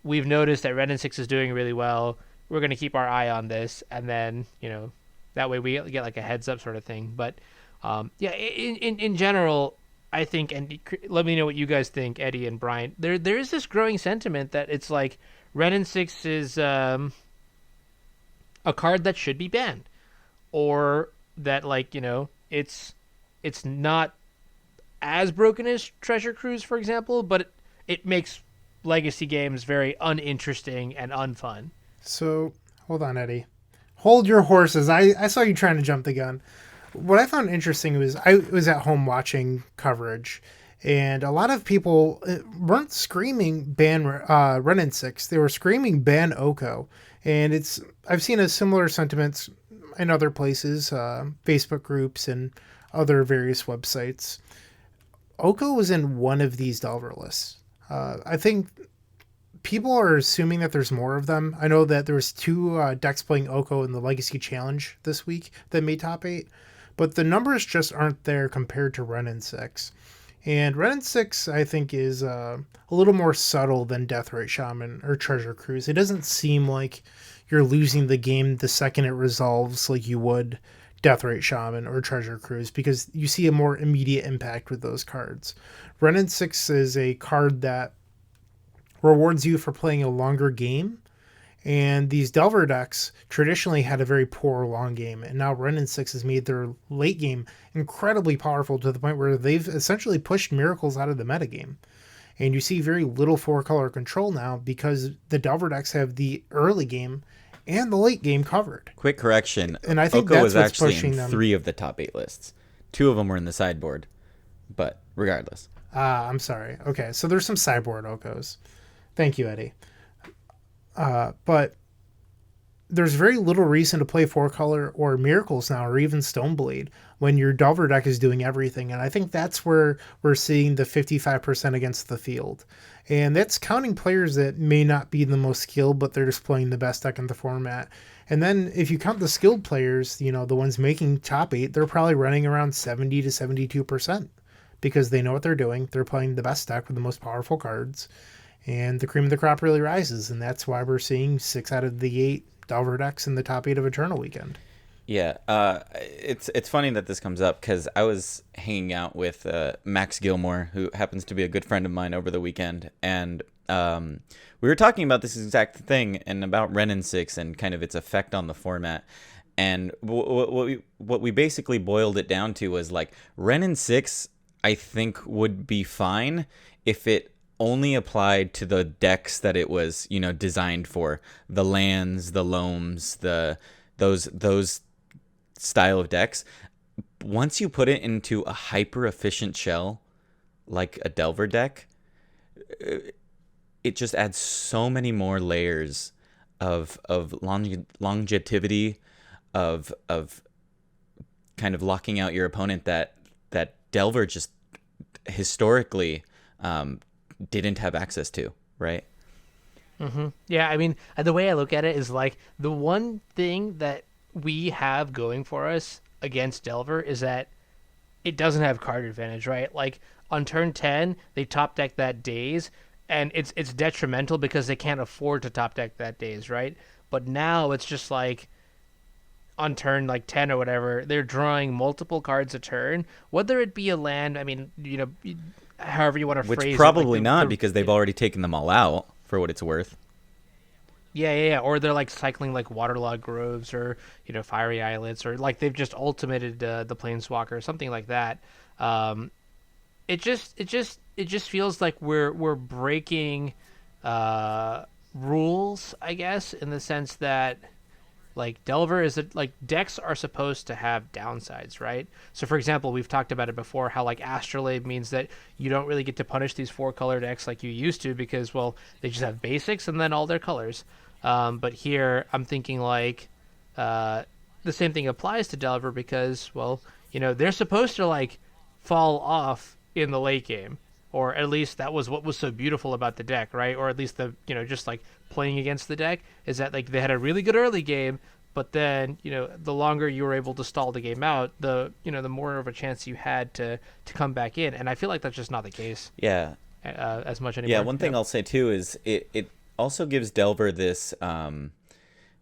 we've noticed that Red and 6 is doing really well. We're going to keep our eye on this, and then that way we get a heads up sort of thing. But in general, I think, and let me know what you guys think, Eddie and Brian. There is this growing sentiment that it's Red and 6 is a card that should be banned, or that it's not as broken as Treasure Cruise, for example, but it makes legacy games very uninteresting and unfun. So, hold on, Eddie. Hold your horses. I saw you trying to jump the gun. What I found interesting was I was at home watching coverage, and a lot of people weren't screaming ban Ren and 6. They were screaming ban Oko. And I've seen a similar sentiments in other places, Facebook groups and other various websites. Oko was in one of these Delver lists. I think people are assuming that there's more of them. I know that there was 2 decks playing Oko in the Legacy Challenge this week that made top 8, but the numbers just aren't there compared to Ren and 6. And Ren and 6, I think, is a little more subtle than Deathrite Shaman or Treasure Cruise. It doesn't seem like you're losing the game the second it resolves like you would Deathrite Shaman or Treasure Cruise, because you see a more immediate impact with those cards. Ren and 6 is a card that rewards you for playing a longer game, and these Delver decks traditionally had a very poor long game, and now Ren and 6 has made their late game incredibly powerful to the point where they've essentially pushed Miracles out of the metagame. And you see very little 4-color control now because the Delver decks have the early game and the late game covered. Quick correction. And I think Oko that's was what's actually pushing in them. 3 of the top 8 lists. 2 of them were in the sideboard, but regardless. I'm sorry. Okay, so there's some sideboard Okos. Thank you, Eddie. But there's very little reason to play 4-color or Miracles now, or even Stoneblade, when your Delver deck is doing everything. And I think that's where we're seeing the 55% against the field. And that's counting players that may not be the most skilled, but they're just playing the best deck in the format. And then if you count the skilled players, the ones making top 8, they're probably running around 70 to 72% because they know what they're doing. They're playing the best deck with the most powerful cards. And the cream of the crop really rises, and that's why we're seeing 6 out of the 8 Delver decks in the top 8 of Eternal Weekend. Yeah, it's funny that this comes up because I was hanging out with Max Gilmore, who happens to be a good friend of mine, over the weekend, and we were talking about this exact thing and about Ren and 6 and kind of its effect on the format. And what we basically boiled it down to was Ren and 6, I think, would be fine if it only applied to the decks that it was, designed for. The lands, the loams, those style of decks. Once you put it into a hyper efficient shell like a Delver deck, it just adds so many more layers of longevity, of kind of locking out your opponent that Delver just historically didn't have access to, right? Mm-hmm. Yeah, I mean, the way I look at it is the one thing that we have going for us against Delver is that it doesn't have card advantage, right? Like on turn 10, they top deck that Daze, and it's detrimental because they can't afford to top deck that Daze, right? But now it's just like on turn like 10 or whatever, they're drawing multiple cards a turn, whether it be a land. I mean, however you want to Which phrase probably it, like not, because they've already taken them all out for what it's worth. Yeah. Or they're like cycling like waterlogged groves or fiery islets, or like they've just ultimated the planeswalker or something like that. It just feels like we're breaking rules, I guess, in the sense that like Delver is like decks are supposed to have downsides, right? So for example, we've talked about it before, how like Astrolabe means that you don't really get to punish these 4-color decks like you used to, because well, they just have basics and then all their colors. But here I'm thinking like the same thing applies to Delver, because well, they're supposed to like fall off in the late game, or at least that was what was so beautiful about the deck, right? Or at least the just like playing against the deck is that like they had a really good early game, but then the longer you were able to stall the game out, the the more of a chance you had to come back in, and I feel like that's just not the case. Yeah. As much anymore. Yeah. One thing I'll say too is it also gives Delver this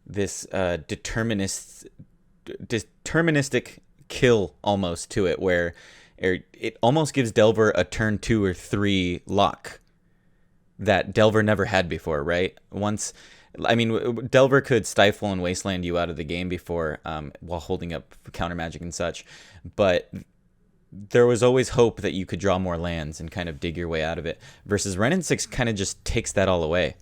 deterministic kill almost to it, where it almost gives Delver a turn 2 or 3 lock that Delver never had before, right? Delver could stifle and wasteland you out of the game before, while holding up counter magic and such, but there was always hope that you could draw more lands and kind of dig your way out of it, versus Wrenn 6 kind of just takes that all away.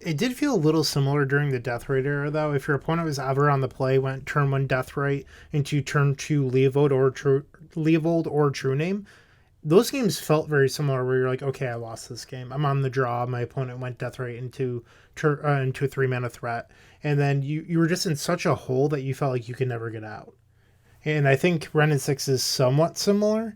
It did feel a little similar during the Deathrite era, though. If your opponent was ever on the play, went turn 1 Deathrite into turn 2 Leovold or True Name, those games felt very similar, where you're like, okay, I lost this game. I'm on the draw. My opponent went Deathrite into a 3-mana threat. And then you were just in such a hole that you felt like you could never get out. And I think Wrenn 6 is somewhat similar,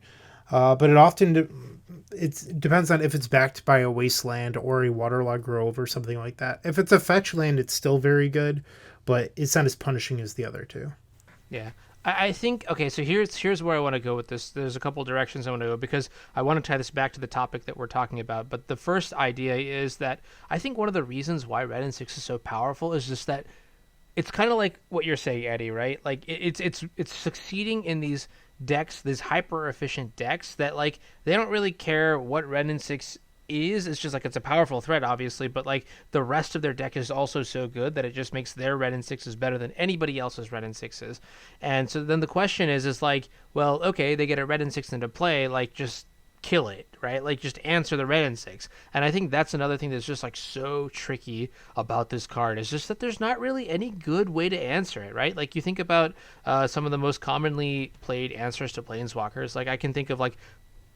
but it often... It depends on if it's backed by a wasteland or a waterlogged grove or something like that. If it's a fetch land, it's still very good, but it's not as punishing as the other two. Yeah. I think, okay, so here's where I want to go with this. There's a couple directions I want to go, because I want to tie this back to the topic that we're talking about. But the first idea is that I think one of the reasons why Wrenn 6 is so powerful is just that it's kind of like what you're saying, Eddie, right? Like it's succeeding in these decks, these hyper efficient decks that like they don't really care what Wrenn 6 is. It's just like it's a powerful threat, obviously, but like the rest of their deck is also so good that it just makes their Wrenn 6s better than anybody else's Wrenn 6s. And so then the question is like, well, okay, they get a Wrenn 6 into play, like just kill it, right? Like just answer the Wrenn 6. And I think that's another thing that's just like so tricky about this card, is just that there's not really any good way to answer it, right? Like you think about some of the most commonly played answers to Planeswalkers. Like I can think of like,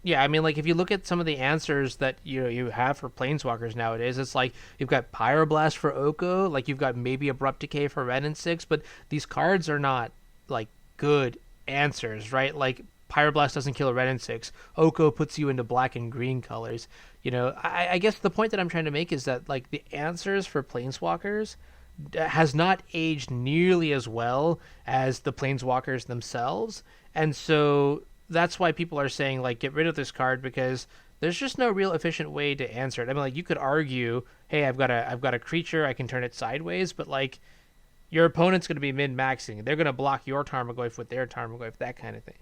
yeah, I mean, like if you look at some of the answers that you have for Planeswalkers nowadays, it's like you've got Pyroblast for Oko, like you've got maybe Abrupt Decay for Wrenn 6, but these cards are not like good answers, right? Like Pyroblast doesn't kill a Wrenn 6. Oko puts you into black and green colors. I guess the point that I'm trying to make is that like the answers for Planeswalkers has not aged nearly as well as the Planeswalkers themselves, and so that's why people are saying like get rid of this card, because there's just no real efficient way to answer it. I mean, like you could argue, hey, I've got a creature, I can turn it sideways, but like your opponent's going to be min-maxing. They're going to block your Tarmogoyf with their Tarmogoyf, that kind of thing.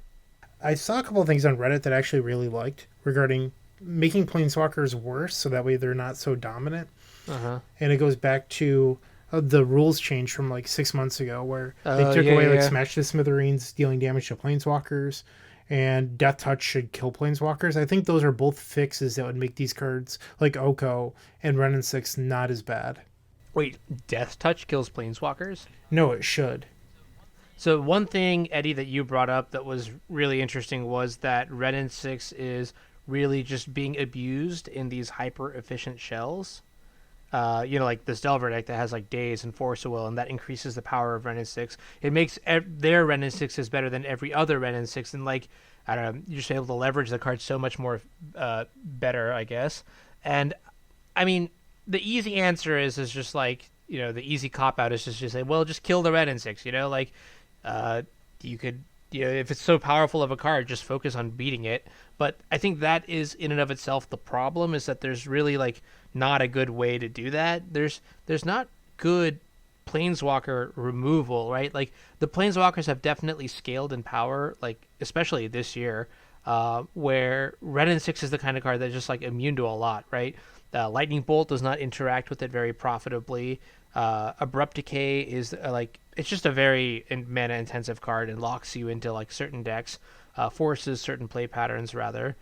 I saw a couple of things on Reddit that I actually really liked regarding making Planeswalkers worse, so that way they're not so dominant. Uh-huh. And it goes back to the rules change from like 6 months ago, where they took away like Smash to Smithereens, dealing damage to Planeswalkers, and Death Touch should kill Planeswalkers. I think those are both fixes that would make these cards like Oko and Wrenn 6 not as bad. Wait, Death Touch kills Planeswalkers? No, it should. So one thing, Eddie, that you brought up that was really interesting was that Wrenn 6 is really just being abused in these hyper-efficient shells. Like this Delver deck that has like Daze and Force of Will, and that increases the power of Wrenn 6. It makes their Wrenn 6s better than every other Wrenn 6, and like, I don't know, you're just able to leverage the card so much more better, I guess. And, I mean, the easy answer is just like, the easy cop-out is just to say, well, just kill the Wrenn 6, like... you could if it's so powerful of a card, just focus on beating it. But I think that is in and of itself the problem, is that there's really like not a good way to do that. There's not good planeswalker removal, right? Like the planeswalkers have definitely scaled in power, like especially this year, where Red and 6 is the kind of card that's just like immune to a lot, right? Lightning Bolt does not interact with it very profitably. Abrupt Decay is like, it's just a very mana intensive card and locks you into like certain decks, forces certain play patterns rather.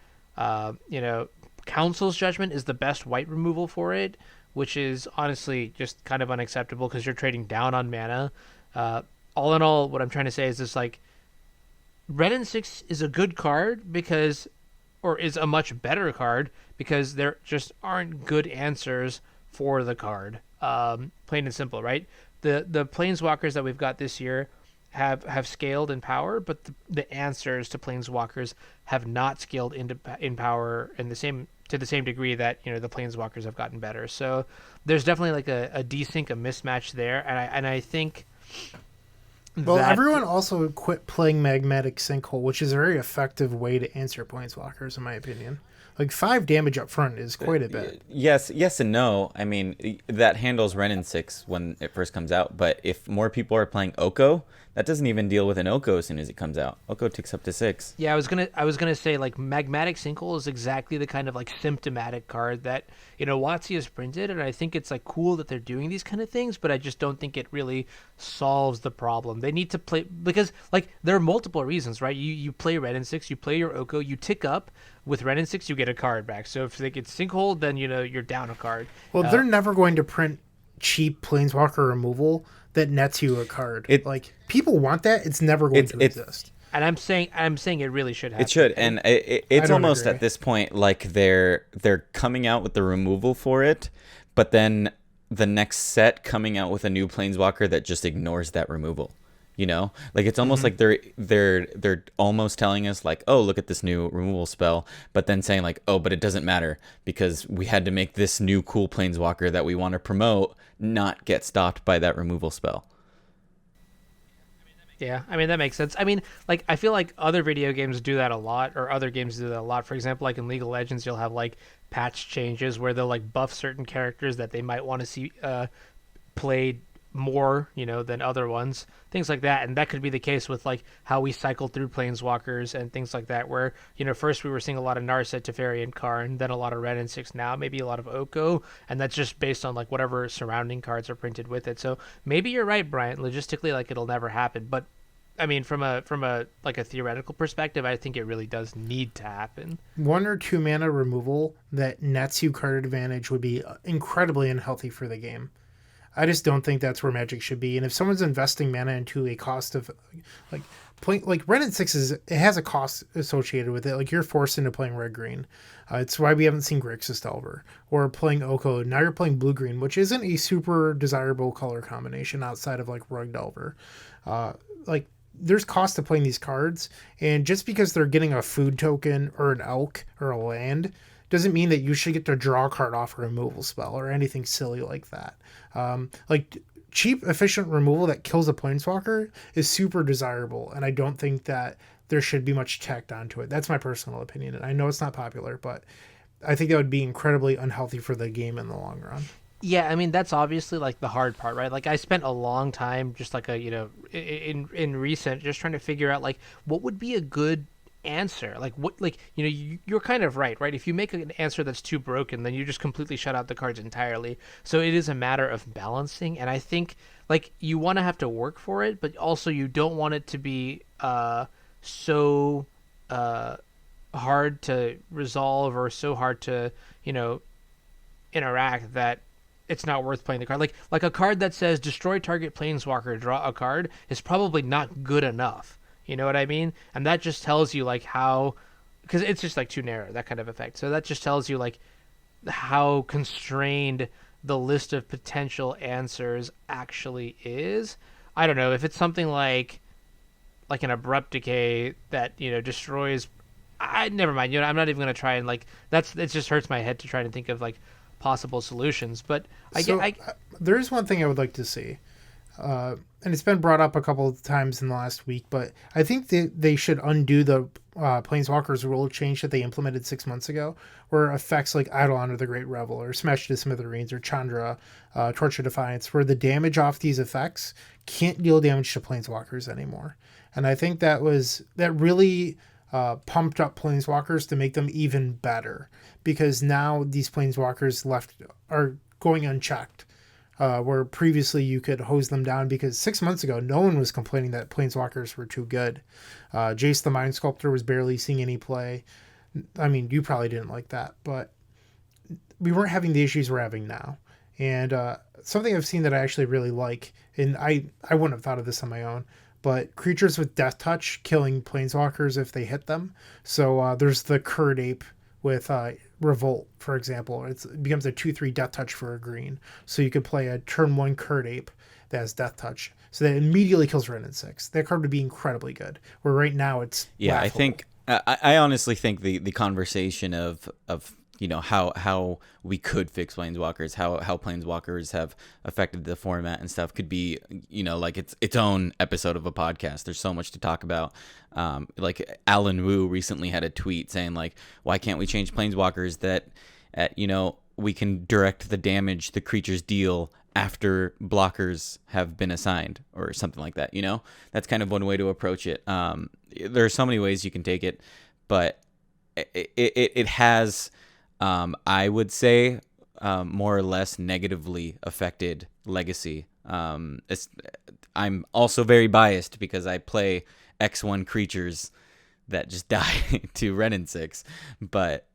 Council's Judgment is the best white removal for it, which is honestly just kind of unacceptable because you're trading down on mana. All in all, what I'm trying to say is this, like, Red and 6 is a good card or is a much better card because there just aren't good answers for the card. Plain and simple, right? The planeswalkers that we've got this year have scaled in power, but the answers to planeswalkers have not scaled in power to the same degree that the planeswalkers have gotten better. So there's definitely like a desync, a mismatch there, and I think. Well, everyone also quit playing Magmatic Sinkhole, which is a very effective way to answer planeswalkers, in my opinion. Like 5 damage up front is quite a bit. Yes and no. I mean, that handles Ren and 6 when it first comes out, but if more people are playing Oko, that doesn't even deal with an Oko as soon as it comes out. Oko ticks up to 6. Yeah, I was gonna say, like, Magmatic Sinkhole is exactly the kind of like symptomatic card that WotC has printed, and I think it's like cool that they're doing these kind of things, but I just don't think it really solves the problem. They need to play, because like there are multiple reasons, right? You play Red and 6, you play your Oko, you tick up. With Red and 6, you get a card back. So if they get Sinkhole, then you're down a card. Well, they're never going to print cheap planeswalker removal that nets you a card. Like, people want that. It's never going to exist. And I'm saying it really should happen. It should, and it's almost agree. At this point like they're coming out with the removal for it, but then the next set coming out with a new planeswalker that just ignores that removal. Like it's almost like they're almost telling us like, oh, look at this new removal spell, but then saying like, oh, but it doesn't matter because we had to make this new cool planeswalker that we want to promote not get stopped by that removal spell. Yeah, I mean, that makes sense. I mean, like, I feel like other video games do that a lot, or other games do that a lot. For example, like in League of Legends, you'll have like patch changes where they'll like buff certain characters that they might want to see played more than other ones, things like that. And that could be the case with like how we cycle through planeswalkers and things like that, where first we were seeing a lot of Narset, Teferi, and Karn, then a lot of Red and 6, now maybe a lot of Oko, and that's just based on like whatever surrounding cards are printed with it. So maybe you're right, Brian, logistically, like, it'll never happen, but I mean, from a like a theoretical perspective, I think it really does need to happen. 1 or 2 mana removal that nets you card advantage would be incredibly unhealthy for the game. I just don't think that's where Magic should be. And if someone's investing mana into a cost of like Red and 6 it has a cost associated with it. Like, you're forced into playing red green. It's why we haven't seen Grixis Delver or playing Oko. Now you're playing blue green, which isn't a super desirable color combination outside of like Rug Delver. Like, there's cost to playing these cards, and just because they're getting a food token or an elk or a land doesn't mean that you should get to draw a card off a removal spell or anything silly like that. Like, cheap, efficient removal that kills a planeswalker is super desirable, and I don't think that there should be much tacked onto it. That's my personal opinion, and I know it's not popular, but I think that would be incredibly unhealthy for the game in the long run. Yeah, I mean, that's obviously like the hard part, right? Like, I spent a long time just like in recent just trying to figure out like what would be a good answer. Like, what, like, you're kind of right? If you make an answer that's too broken, then you just completely shut out the cards entirely. So it is a matter of balancing, and I think like you want to have to work for it, but also you don't want it to be so hard to resolve or so hard to interact that it's not worth playing the card. Like a card that says destroy target planeswalker, draw a card is probably not good enough. You know what I mean? And that just tells you like how, because it's just like too narrow, that kind of effect. So that just tells you like how constrained the list of potential answers actually is. I don't know if it's something like an Abrupt Decay that destroys. Never mind. I'm not even gonna try and like it just hurts my head to try to think of like possible solutions. But there is one thing I would like to see. And and it's been brought up a couple of times in the last week, but I think they should undo the Planeswalkers rule change that they implemented 6 months ago, where effects like Eidolon or the Great Revel or Smash to Smithereens or Chandra, Torch of Defiance, where the damage off these effects can't deal damage to Planeswalkers anymore. And I think that really pumped up Planeswalkers to make them even better, because now these Planeswalkers left are going unchecked. Where previously you could hose them down, because 6 months ago no one was complaining that Planeswalkers were too good. Jace the Mind Sculptor was barely seeing any play. I mean, you probably didn't like that, but we weren't having the issues we're having now. And something I've seen that I actually really like, and I wouldn't have thought of this on my own, but creatures with Death Touch killing Planeswalkers if they hit them. So there's the Curd Ape with Revolt, for example. It becomes a 2/3 Death Touch for a green. So you could play a turn 1 Curd Ape that has Death Touch. So that immediately kills Ren and 6. That card would be incredibly good. Where right now it's Yeah, laughable. I think I honestly think the conversation of how we could fix Planeswalkers, how Planeswalkers have affected the format and stuff could be like its own episode of a podcast. There's so much to talk about. Like Alan Wu recently had a tweet saying like, why can't we change Planeswalkers that we can direct the damage the creatures deal after blockers have been assigned or something like that. That's kind of one way to approach it. There are so many ways you can take it, but it has, I would say, more or less negatively affected Legacy. I'm also very biased because I play X1 creatures that just die to Ren and 6, but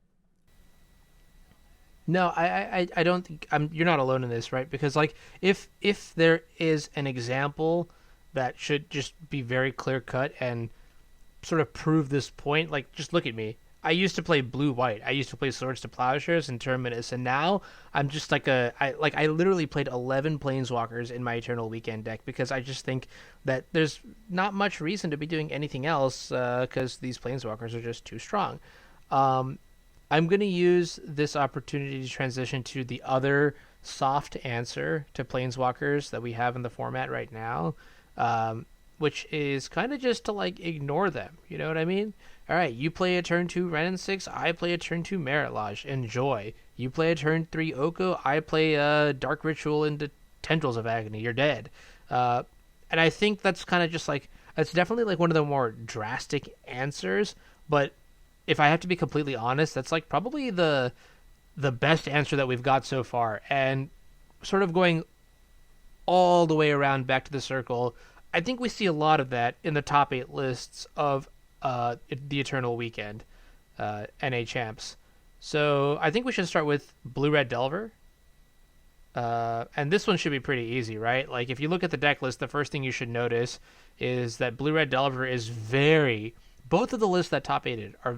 No, I don't think you're not alone in this, right? Because like if there is an example that should just be very clear cut and sort of prove this point, like just look at me. I used to play blue-white. I used to play Swords to Plowshares and Terminus, and now I'm just like I literally played 11 Planeswalkers in my Eternal Weekend deck because I just think that there's not much reason to be doing anything else because these Planeswalkers are just too strong. I'm going to use this opportunity to transition to the other soft answer to Planeswalkers that we have in the format right now, which is kind of just to like ignore them. You know what I mean? All right, you play a turn 2 Ren and 6, I play a turn 2 Merit Lodge. Enjoy. You play a turn 3 Oko, I play a Dark Ritual into Tendrils of Agony. You're dead. And I think that's kind of just like, it's definitely like one of the more drastic answers, but if I have to be completely honest, that's like probably the best answer that we've got so far. And sort of going all the way around back to the circle, I think we see a lot of that in the top 8 lists of the Eternal Weekend NA champs. So I think we should start with Blue-Red Delver. And this one should be pretty easy, right? Like if you look at the deck list, the first thing you should notice is that Blue-Red Delver is both of the lists that top 8'd are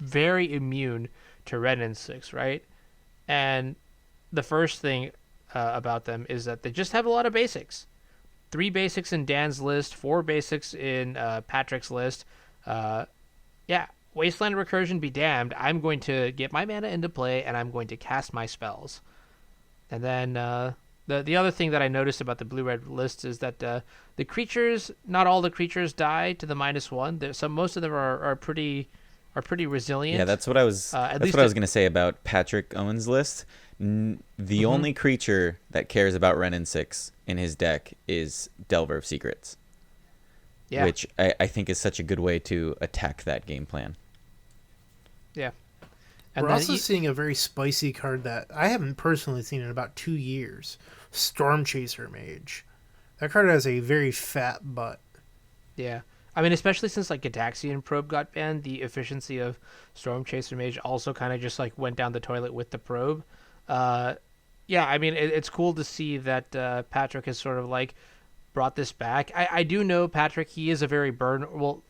very immune to Ren and 6, right? And the first thing about them is that they just have a lot of basics. 3 basics in Dan's list, 4 basics in Patrick's list. Wasteland Recursion be damned. I'm going to get my mana into play, and I'm going to cast my spells. And then the other thing that I noticed about the blue-red list is that the creatures, not all the creatures die to the -1. Most of them are pretty resilient. Yeah, that's what I was. That's what I was going to say about Patrick Owen's list. The only creature that cares about Ren and 6 in his deck is Delver of Secrets. Yeah. Which I think is such a good way to attack that game plan. Yeah. And we're also seeing a very spicy card that I haven't personally seen in about 2 years. Storm Chaser Mage. That card has a very fat butt. Yeah. I mean, especially since like Gataxian Probe got banned, the efficiency of Storm Chaser Mage also kind of just like went down the toilet with the probe. Yeah, I mean, it's cool to see that Patrick has sort of like brought this back. I do know Patrick, he is a very burn, well,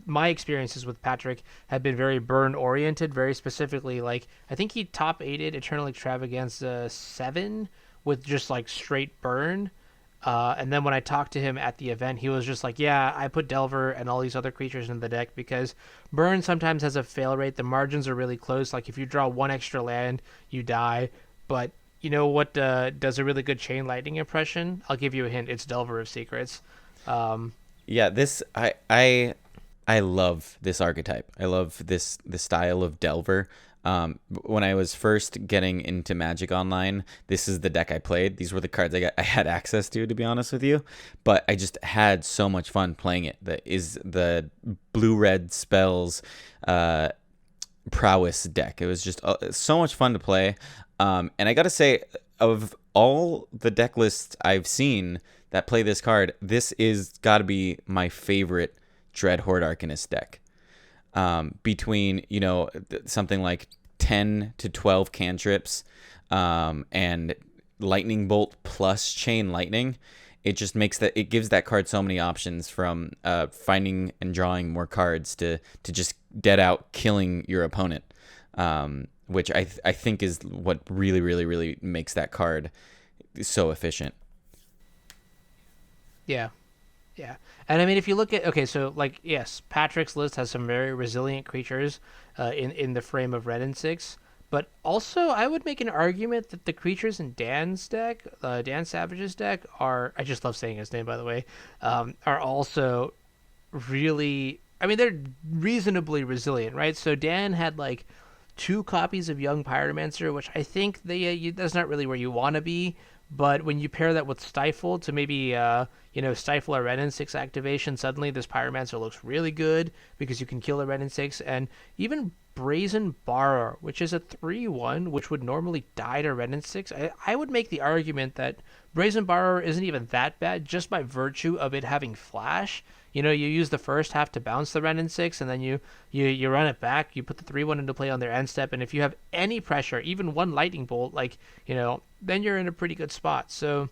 my experiences with Patrick have been very burn oriented, very specifically, like, I think he top 8'd Eternal Extravaganza 7 with just like straight burn. And then when I talked to him at the event, he was just like, yeah, I put Delver and all these other creatures in the deck because burn sometimes has a fail rate. The margins are really close. Like if you draw 1 extra land, you die. But you know what does a really good Chain Lightning impression? I'll give you a hint. It's Delver of Secrets. Yeah, this I love this archetype. I love this style of Delver. When I was first getting into Magic Online, this is the deck I played. These were the cards I had access to be honest with you. But I just had so much fun playing it. The blue red spells prowess deck. It was just so much fun to play. And I gotta say, of all the deck lists I've seen that play this card, this is gotta be my favorite Dread Horde Arcanist deck. Between, something like 10 to 12 cantrips, and Lightning Bolt plus Chain Lightning, it just it gives that card so many options, from finding and drawing more cards to just dead out killing your opponent, which I think is what really, really, really makes that card so efficient. Yeah. Yeah. And I mean, if you look at, okay, so like, yes, Patrick's list has some very resilient creatures in the frame of red and 6. But also, I would make an argument that the creatures in Dan's deck, Dan Savage's deck, I just love saying his name, by the way, are also really, I mean, they're reasonably resilient, right? So Dan had like 2 copies of Young Pyromancer, which I think that's not really where you want to be. But when you pair that with Stifle to maybe, Stifle a red and 6 activation, suddenly this Pyromancer looks really good because you can kill a red and 6. And even Brazen Borrower, which is a 3/1, which would normally die to red and 6. I would make the argument that Brazen Borrower isn't even that bad just by virtue of it having Flash. You use the first half to bounce the red and 6, and then you run it back. You put the 3/1 into play on their end step, and if you have any pressure, even one lightning bolt, then you're in a pretty good spot. So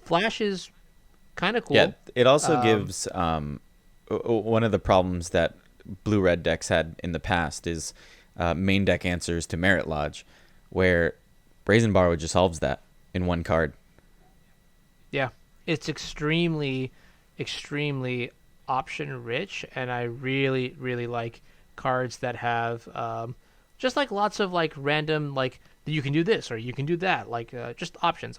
Flash is kind of cool. Yeah, it also gives one of the problems that blue-red decks had in the past is main deck answers to Merit Lodge, where Brazen Borrow just solves that in one card. Yeah, it's extremely, extremely option rich, and I really, really like cards that have just like lots of like random, like you can do this or you can do that, like just options.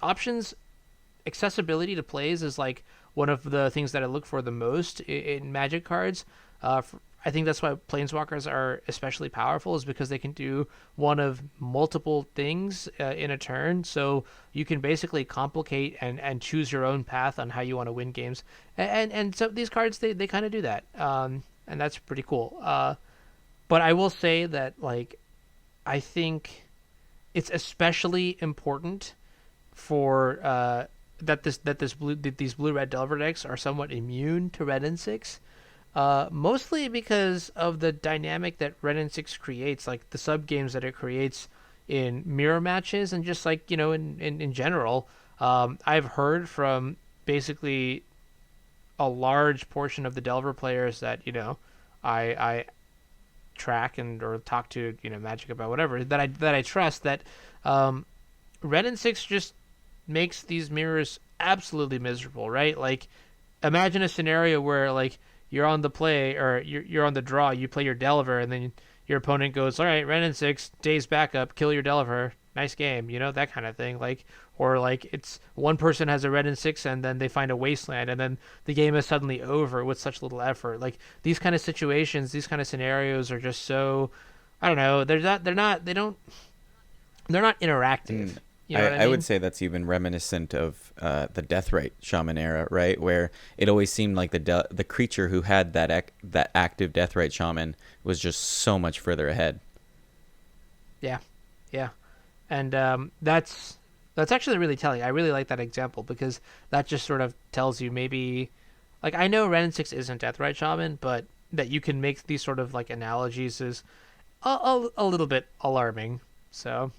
Accessibility to plays is like one of the things that I look for the most in Magic cards. I think that's why Planeswalkers are especially powerful, is because they can do one of multiple things in a turn. So you can basically complicate and choose your own path on how you want to win games. And so these cards, they kind of do that. And that's pretty cool. But I will say that, like, I think it's especially important for that these blue-red Delver decks are somewhat immune to red and 6. Mostly because of the dynamic that red and 6 creates, like the sub games that it creates in mirror matches, and just like in general. I've heard from basically a large portion of the Delver players that I track or talk to Magic about, whatever, that I trust, that red and 6 just makes these mirrors absolutely miserable, right? Like, imagine a scenario where like you're on the play, or you're on the draw, you play your Delver, and then your opponent goes, all right, red and 6, days backup, kill your Delver, nice game, that kind of thing. Like, or like it's one person has a red and 6, and then they find a wasteland, and then the game is suddenly over with such little effort. Like, these kind of situations, these kind of scenarios are just so, I don't know, they're not interactive. You know what I mean? I would say that's even reminiscent of the Deathrite Shaman era, right? Where it always seemed like the creature who had that active Deathrite Shaman was just so much further ahead. Yeah, and that's actually really telling. I really like that example, because that just sort of tells you, maybe, like, I know red and 6 isn't Deathrite Shaman, but that you can make these sort of like analogies is a little bit alarming. So.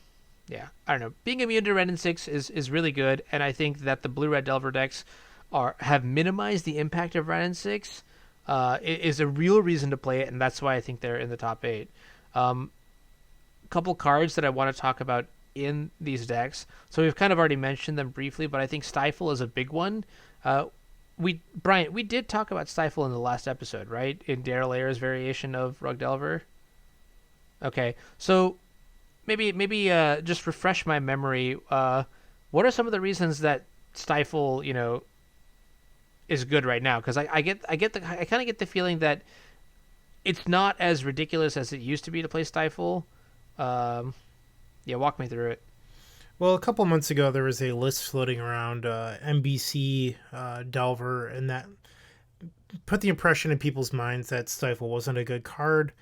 Yeah, I don't know. Being immune to red and 6 is really good, and I think that the blue-red Delver decks have minimized the impact of red and 6. It is a real reason to play it, and that's why I think they're in the top 8. Couple cards that I want to talk about in these decks. So we've kind of already mentioned them briefly, but I think Stifle is a big one. Brian, we did talk about Stifle in the last episode, right? In Daryl Ayer's variation of Rug Delver. Okay, so maybe just refresh my memory. What are some of the reasons that Stifle, is good right now, because I kind of get the feeling that it's not as ridiculous as it used to be to play Stifle. Yeah, walk me through it. Well, a couple months ago, there was a list floating around NBC Delver, and that put the impression in people's minds that Stifle wasn't a good card.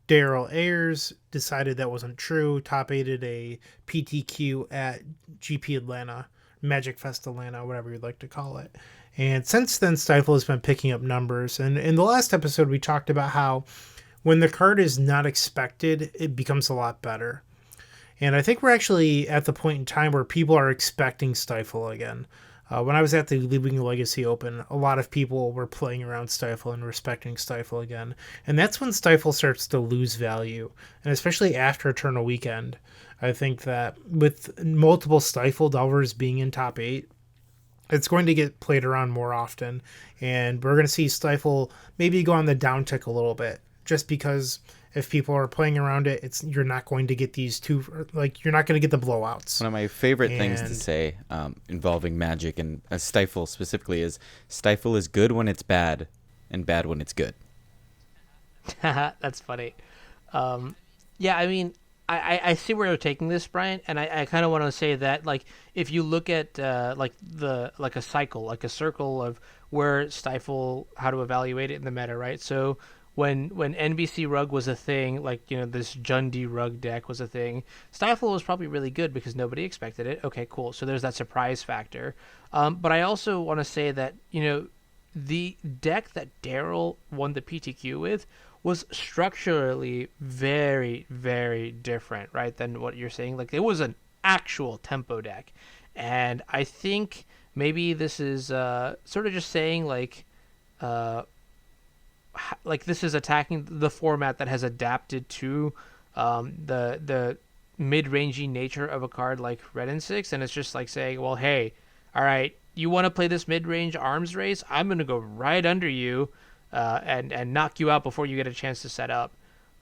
Daryl Ayers decided that wasn't true, top aided a PTQ at GP Atlanta, Magic Fest Atlanta, whatever you'd like to call it. And since then, Stifle has been picking up numbers. And in the last episode, we talked about how when the card is not expected, it becomes a lot better. And I think we're actually at the point in time where people are expecting Stifle again. When I was at the Leaving Legacy Open, a lot of people were playing around Stifle and respecting Stifle again. And that's when Stifle starts to lose value. And especially after Eternal Weekend, I think that with multiple Stifle Delvers being in top 8, it's going to get played around more often. And we're going to see Stifle maybe go on the downtick a little bit. Just because if people are playing around it, you're not going to get you're not going to get the blowouts. One of my favorite things to say involving Magic and Stifle specifically is Stifle is good when it's bad and bad when it's good. That's funny. Yeah, I mean, I see where you're taking this, Brian, and I kind of want to say that, like, if you look at like a cycle, like a circle of where Stifle, how to evaluate it in the meta, right? So when NBC Rug was a thing, like, this Jundi Rug deck was a thing, Stifle was probably really good because nobody expected it. Okay, cool. So there's that surprise factor. But I also want to say that, the deck that Daryl won the PTQ with was structurally very, very different, right, than what you're saying. Like, it was an actual tempo deck. And I think maybe this is sort of just saying, like this is attacking the format that has adapted to the mid-rangey nature of a card like Red and 6, and it's just like saying, well, hey, all right, you want to play this mid-range arms race? I'm going to go right under you and knock you out before you get a chance to set up.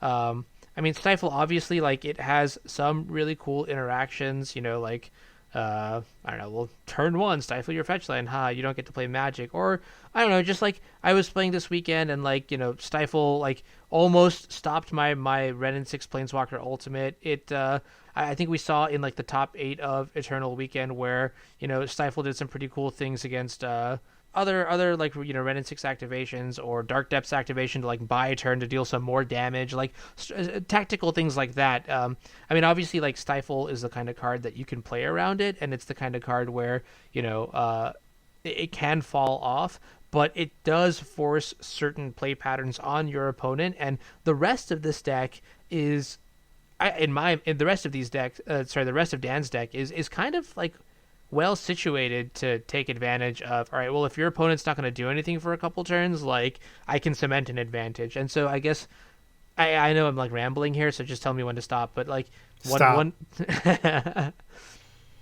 I mean, Stifle, obviously, like, it has some really cool interactions, like, I don't know, well, turn 1, Stifle your fetch land, you don't get to play Magic. Or, I don't know, just like, I was playing this weekend and, like, Stifle, like, almost stopped my Red and 6 Planeswalker Ultimate. I think we saw in, like, the top 8 of Eternal Weekend where, Stifle did some pretty cool things against other like, Red and 6 activations or Dark Depths activation to, like, buy a turn to deal some more damage, like tactical things like that. I mean, obviously, like, Stifle is the kind of card that you can play around it, and it's the kind of card where it can fall off, but it does force certain play patterns on your opponent, and the rest of this deck is the rest of Dan's deck is kind of, like, well situated to take advantage of, all right, well, if your opponent's not going to do anything for a couple turns, like, I can cement an advantage. And so I guess I know I'm, like, rambling here, so just tell me when to stop, but, like, Stop.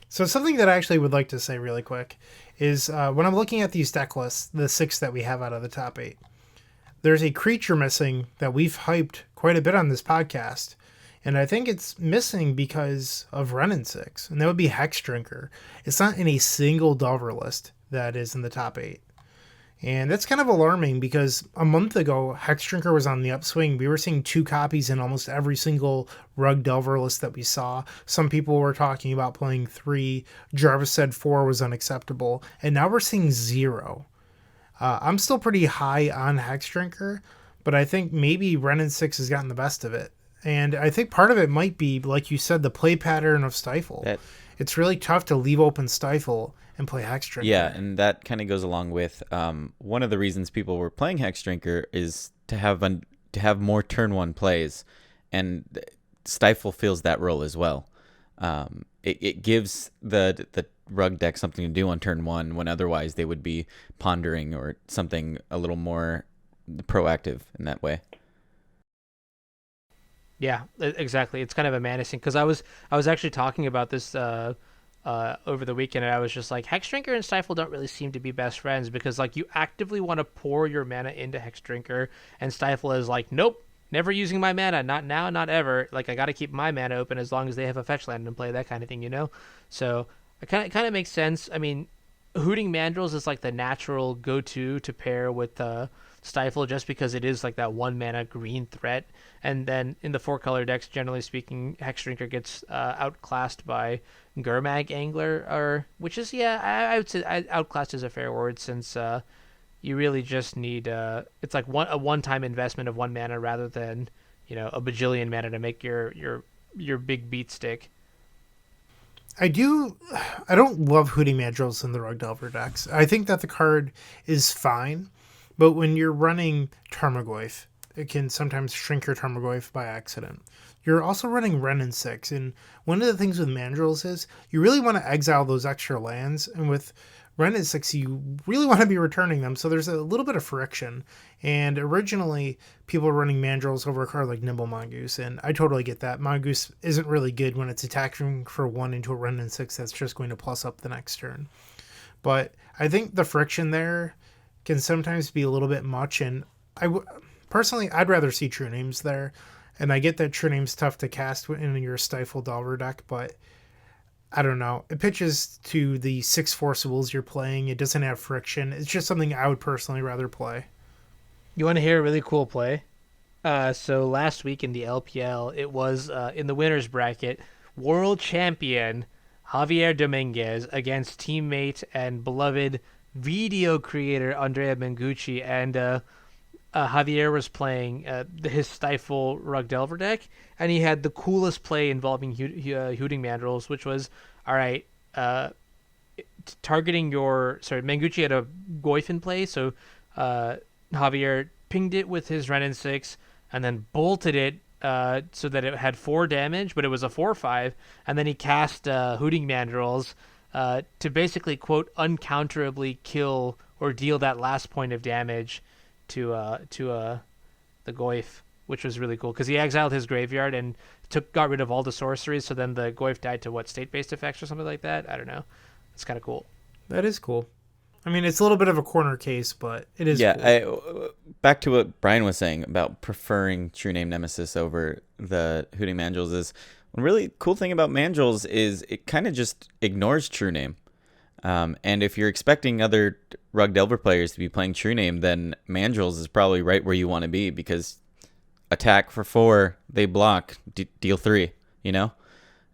So something that I actually would like to say really quick is when I'm looking at these deck lists, the 6 that we have out of the top 8, there's a creature missing that we've hyped quite a bit on this podcast. And I think it's missing because of Renin 6, and that would be Hex Drinker. It's not in a single Delver list that is in the top 8. And that's kind of alarming because a month ago, Hex Drinker was on the upswing. We were seeing 2 copies in almost every single Rug Delver list that we saw. Some people were talking about playing 3. Jarvis said 4 was unacceptable. And now we're seeing 0. I'm still pretty high on Hex Drinker, but I think maybe Renin 6 has gotten the best of it. And I think part of it might be, like you said, the play pattern of Stifle. It's really tough to leave open Stifle and play Hex Drinker. Yeah, and that kind of goes along with one of the reasons people were playing Hex Drinker is to have more turn 1 plays, and Stifle fills that role as well. It gives the Rug deck something to do on turn 1 when otherwise they would be pondering or something a little more proactive in that way. Yeah, exactly. It's kind of a menacing, because I was actually talking about this over the weekend, and I was just like, Hex Drinker and Stifle don't really seem to be best friends, because, like, you actively want to pour your mana into Hex Drinker, and Stifle is like, nope, never using my mana, not now, not ever. Like, I got to keep my mana open as long as they have a fetch land and play, that kind of thing, So it kind of makes sense. I mean, Hooting Mandrills is like the natural go-to to pair with Stifle, just because it is like that 1 mana green threat. And then in the 4-color decks, generally speaking, Hexdrinker gets outclassed by Gurmag Angler, which is, I would say outclassed is a fair word, since you really just need it's like a one-time investment of 1 mana rather than a bajillion mana to make your big beat stick. I don't love Hooting Mandrills in the Rug Delver decks. I think that the card is fine, but when you're running Tarmogoyf, it can sometimes shrink your Tarmogoyf by accident. You're also running Wrenn and 6, and one of the things with Mandrills is you really want to exile those extra lands, and with Wrenn and 6, you really want to be returning them, so there's a little bit of friction. And originally, people were running Mandrills over a card like Nimble Mongoose, and I totally get that. Mongoose isn't really good when it's attacking for 1 into a Wrenn and 6 that's just going to plus up the next turn. But I think the friction there can sometimes be a little bit much, and personally, I'd rather see True Names there. And I get that True Name's tough to cast in your Stifle Delver deck, but I don't know. It pitches to the 6 forcibles you're playing. It doesn't have friction. It's just something I would personally rather play. You want to hear a really cool play? So last week in the LPL, it was in the winners bracket, world champion Javier Dominguez against teammate and beloved video creator Andrea Mengucci, and Javier was playing his Stifle Rug Delver deck, and he had the coolest play involving Hooting Mandrills, which was, all right, targeting Mengucci had a Goyf in play, so Javier pinged it with his Wrenn and 6, and then bolted it so that it had 4 damage, but it was a 4/5, and then he cast Hooting Mandrills to basically, quote, uncounterably kill or deal that last point of damage to the Goyf, which was really cool because he exiled his graveyard and got rid of all the sorceries. So then the Goyf died to state-based effects or something like that. I don't know. It's kind of cool. That is cool. I mean, it's a little bit of a corner case, but it is cool. Back to what Brian was saying about preferring True Name Nemesis over the Hooting Mandrills is one really cool thing about Mandrills is it kind of just ignores True Name. And if you're expecting other Rug Delver players to be playing True Name, then Mandrills is probably right where you want to be because attack for 4, they block, deal 3,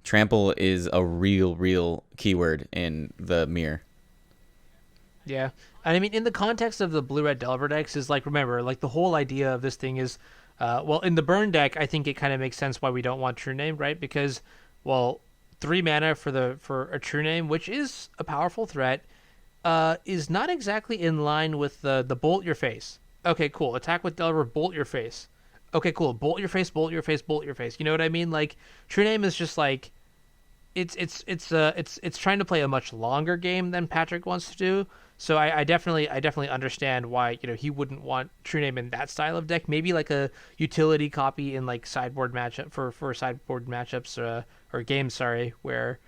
Trample is a real keyword in the mirror. Yeah. And I mean, in the context of the blue-red Delver decks is remember, the whole idea of this thing is, in the burn deck, I think it kind of makes sense why we don't want True Name, right? Because, 3 mana for a True Name, which is a powerful threat, is not exactly in line with the bolt your face. Okay, cool. Attack with Delver, bolt your face. Okay, cool. Bolt your face, bolt your face, bolt your face. You know what I mean? True Name is just it's trying to play a much longer game than Patrick wants to do. So I definitely understand why he wouldn't want True Name in that style of deck. Maybe a utility copy in sideboard matchup for sideboard matchups or games, where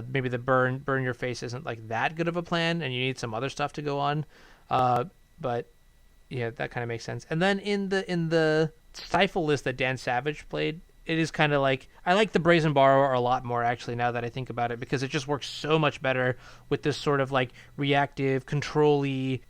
maybe the burn your face isn't that good of a plan, and you need some other stuff to go on. But yeah, that kind of makes sense. And then in the Stifle list that Dan Savage played, it is kind of I like the Brazen Borrower a lot more, actually, now that I think about it, because it just works so much better with this sort of reactive, control-y.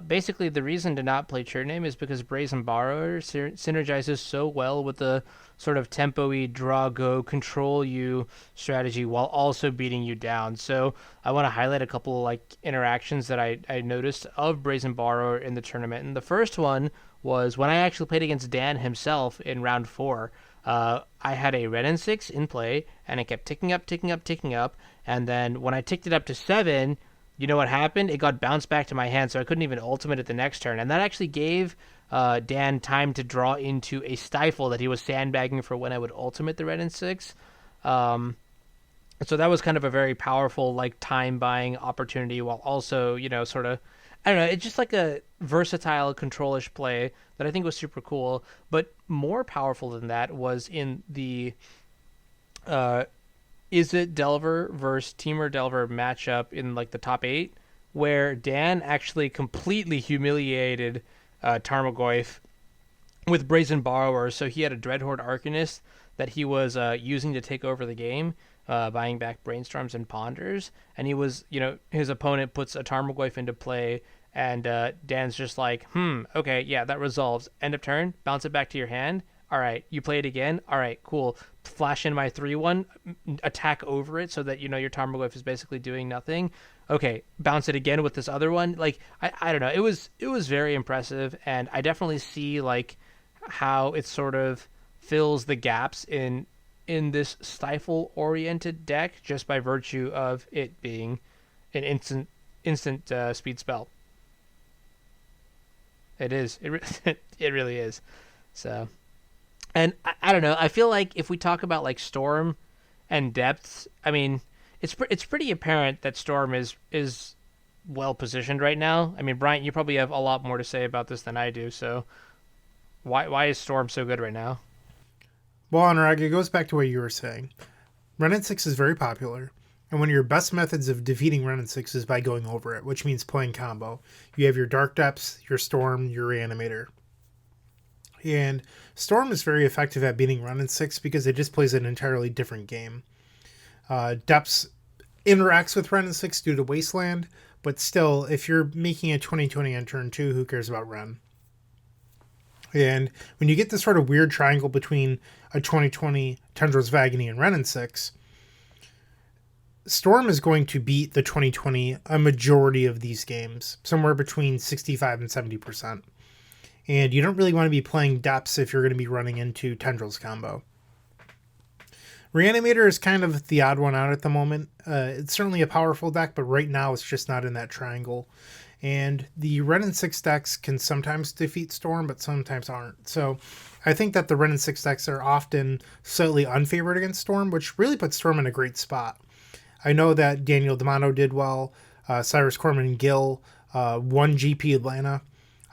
Basically, the reason to not play True Name is because Brazen Borrower synergizes so well with the sort of tempo-y, draw-go, control-you strategy while also beating you down. So I want to highlight a couple of interactions that I noticed of Brazen Borrower in the tournament. And the first one was when I actually played against Dan himself in round 4. I had a Wrenn and 6 in play, and it kept ticking up, and then when I ticked it up to 7, you know what happened? It got bounced back to my hand, so I couldn't even ultimate it the next turn, and that actually gave Dan time to draw into a Stifle that he was sandbagging for when I would ultimate the Wrenn and 6. So that was kind of a very powerful time-buying opportunity, while also, sort of, I don't know, it's just a versatile control-ish play that I think was super cool. But more powerful than that was in the Is It Delver versus Teamer Delver matchup in the top 8, where Dan actually completely humiliated Tarmogoyf with Brazen Borrower. So he had a Dreadhorde Arcanist that he was using to take over the game. buying back Brainstorms and Ponders, and he was, his opponent puts a Tarmogoyf into play, and Dan's just like, okay, yeah, that resolves. End of turn, bounce it back to your hand. All right, you play it again. All right, cool. Flash in my 3/1, attack over it so that, your Tarmogoyf is basically doing nothing. Okay, bounce it again with this other one. Like, I don't know. It was very impressive, and I definitely see, like, how it sort of fills the gaps in this stifle-oriented deck just by virtue of it being an instant speed spell. It is. It really is. So... And I don't know. I feel like if we talk about like Storm and depths, I mean, it's pretty apparent that Storm is well positioned right now. I mean, Bryant, you probably have a lot more to say about this than I do. So why is Storm so good right now? Well, Anurag, it goes back to what you were saying. Renin 6 is very popular, and one of your best methods of defeating Renin 6 is by going over it, which means playing combo. You have your Dark Depths, your Storm, your Reanimator. And Storm is very effective at beating Renin 6 because it just plays an entirely different game. Depths interacts with Renin 6 due to Wasteland, but still, if you're making a 2020 on turn 2, who cares about Ren? And when you get this sort of weird triangle between a 2020 Tendrils of Agony and Renin 6, Storm is going to beat the 2020 a majority of these games, somewhere between 65 and 70%. And you don't really want to be playing depths if you're going to be running into Tendrils combo. Reanimator is kind of the odd one out at the moment. It's certainly a powerful deck, but right now it's just not in that triangle. And the Renin 6 decks can sometimes defeat Storm, but sometimes aren't. So I think that the Renin 6 decks are often slightly unfavored against Storm, which really puts Storm in a great spot. I know that Daniel D'Amato did well, Cyrus Corman and Gill won GP Atlanta.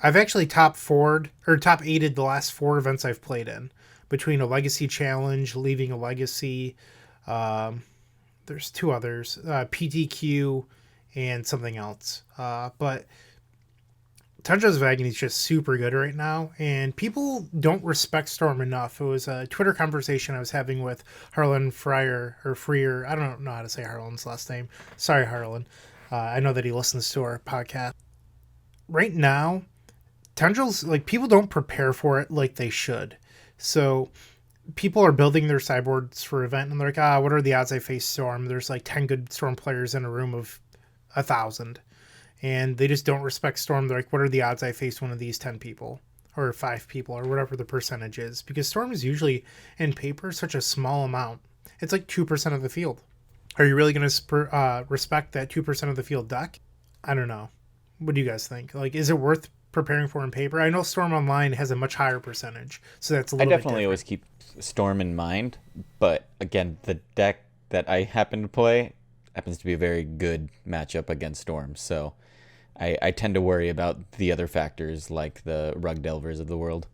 I've actually top 8'd the last 4 events I've played in, between a Legacy Challenge, Leaving a Legacy, there's 2 others, PTQ, and something else. But Tundras of Agony is just super good right now, and people don't respect Storm enough. It was a Twitter conversation I was having with Harlan Freer. I don't know how to say Harlan's last name. Sorry, Harlan. I know that he listens to our podcast. Right now, Tendrils, like, people don't prepare for it like they should. So people are building their sideboards for event, and they're like, what are the odds I face Storm? There's like 10 good Storm players in a room of 1,000. And they just don't respect Storm. They're like, what are the odds I face one of these 10 people? Or 5 people, or whatever the percentage is. Because Storm is usually, in paper, such a small amount. It's like 2% of the field. Are you really going to respect that 2% of the field deck? I don't know. What do you guys think? Like, is it worth preparing for in paper? I know Storm Online has a much higher percentage, so that's a little bit definitely always keep Storm in mind, but again, the deck that I happen to play happens to be a very good matchup against Storm, so I tend to worry about the other factors like the Rug Delvers of the world.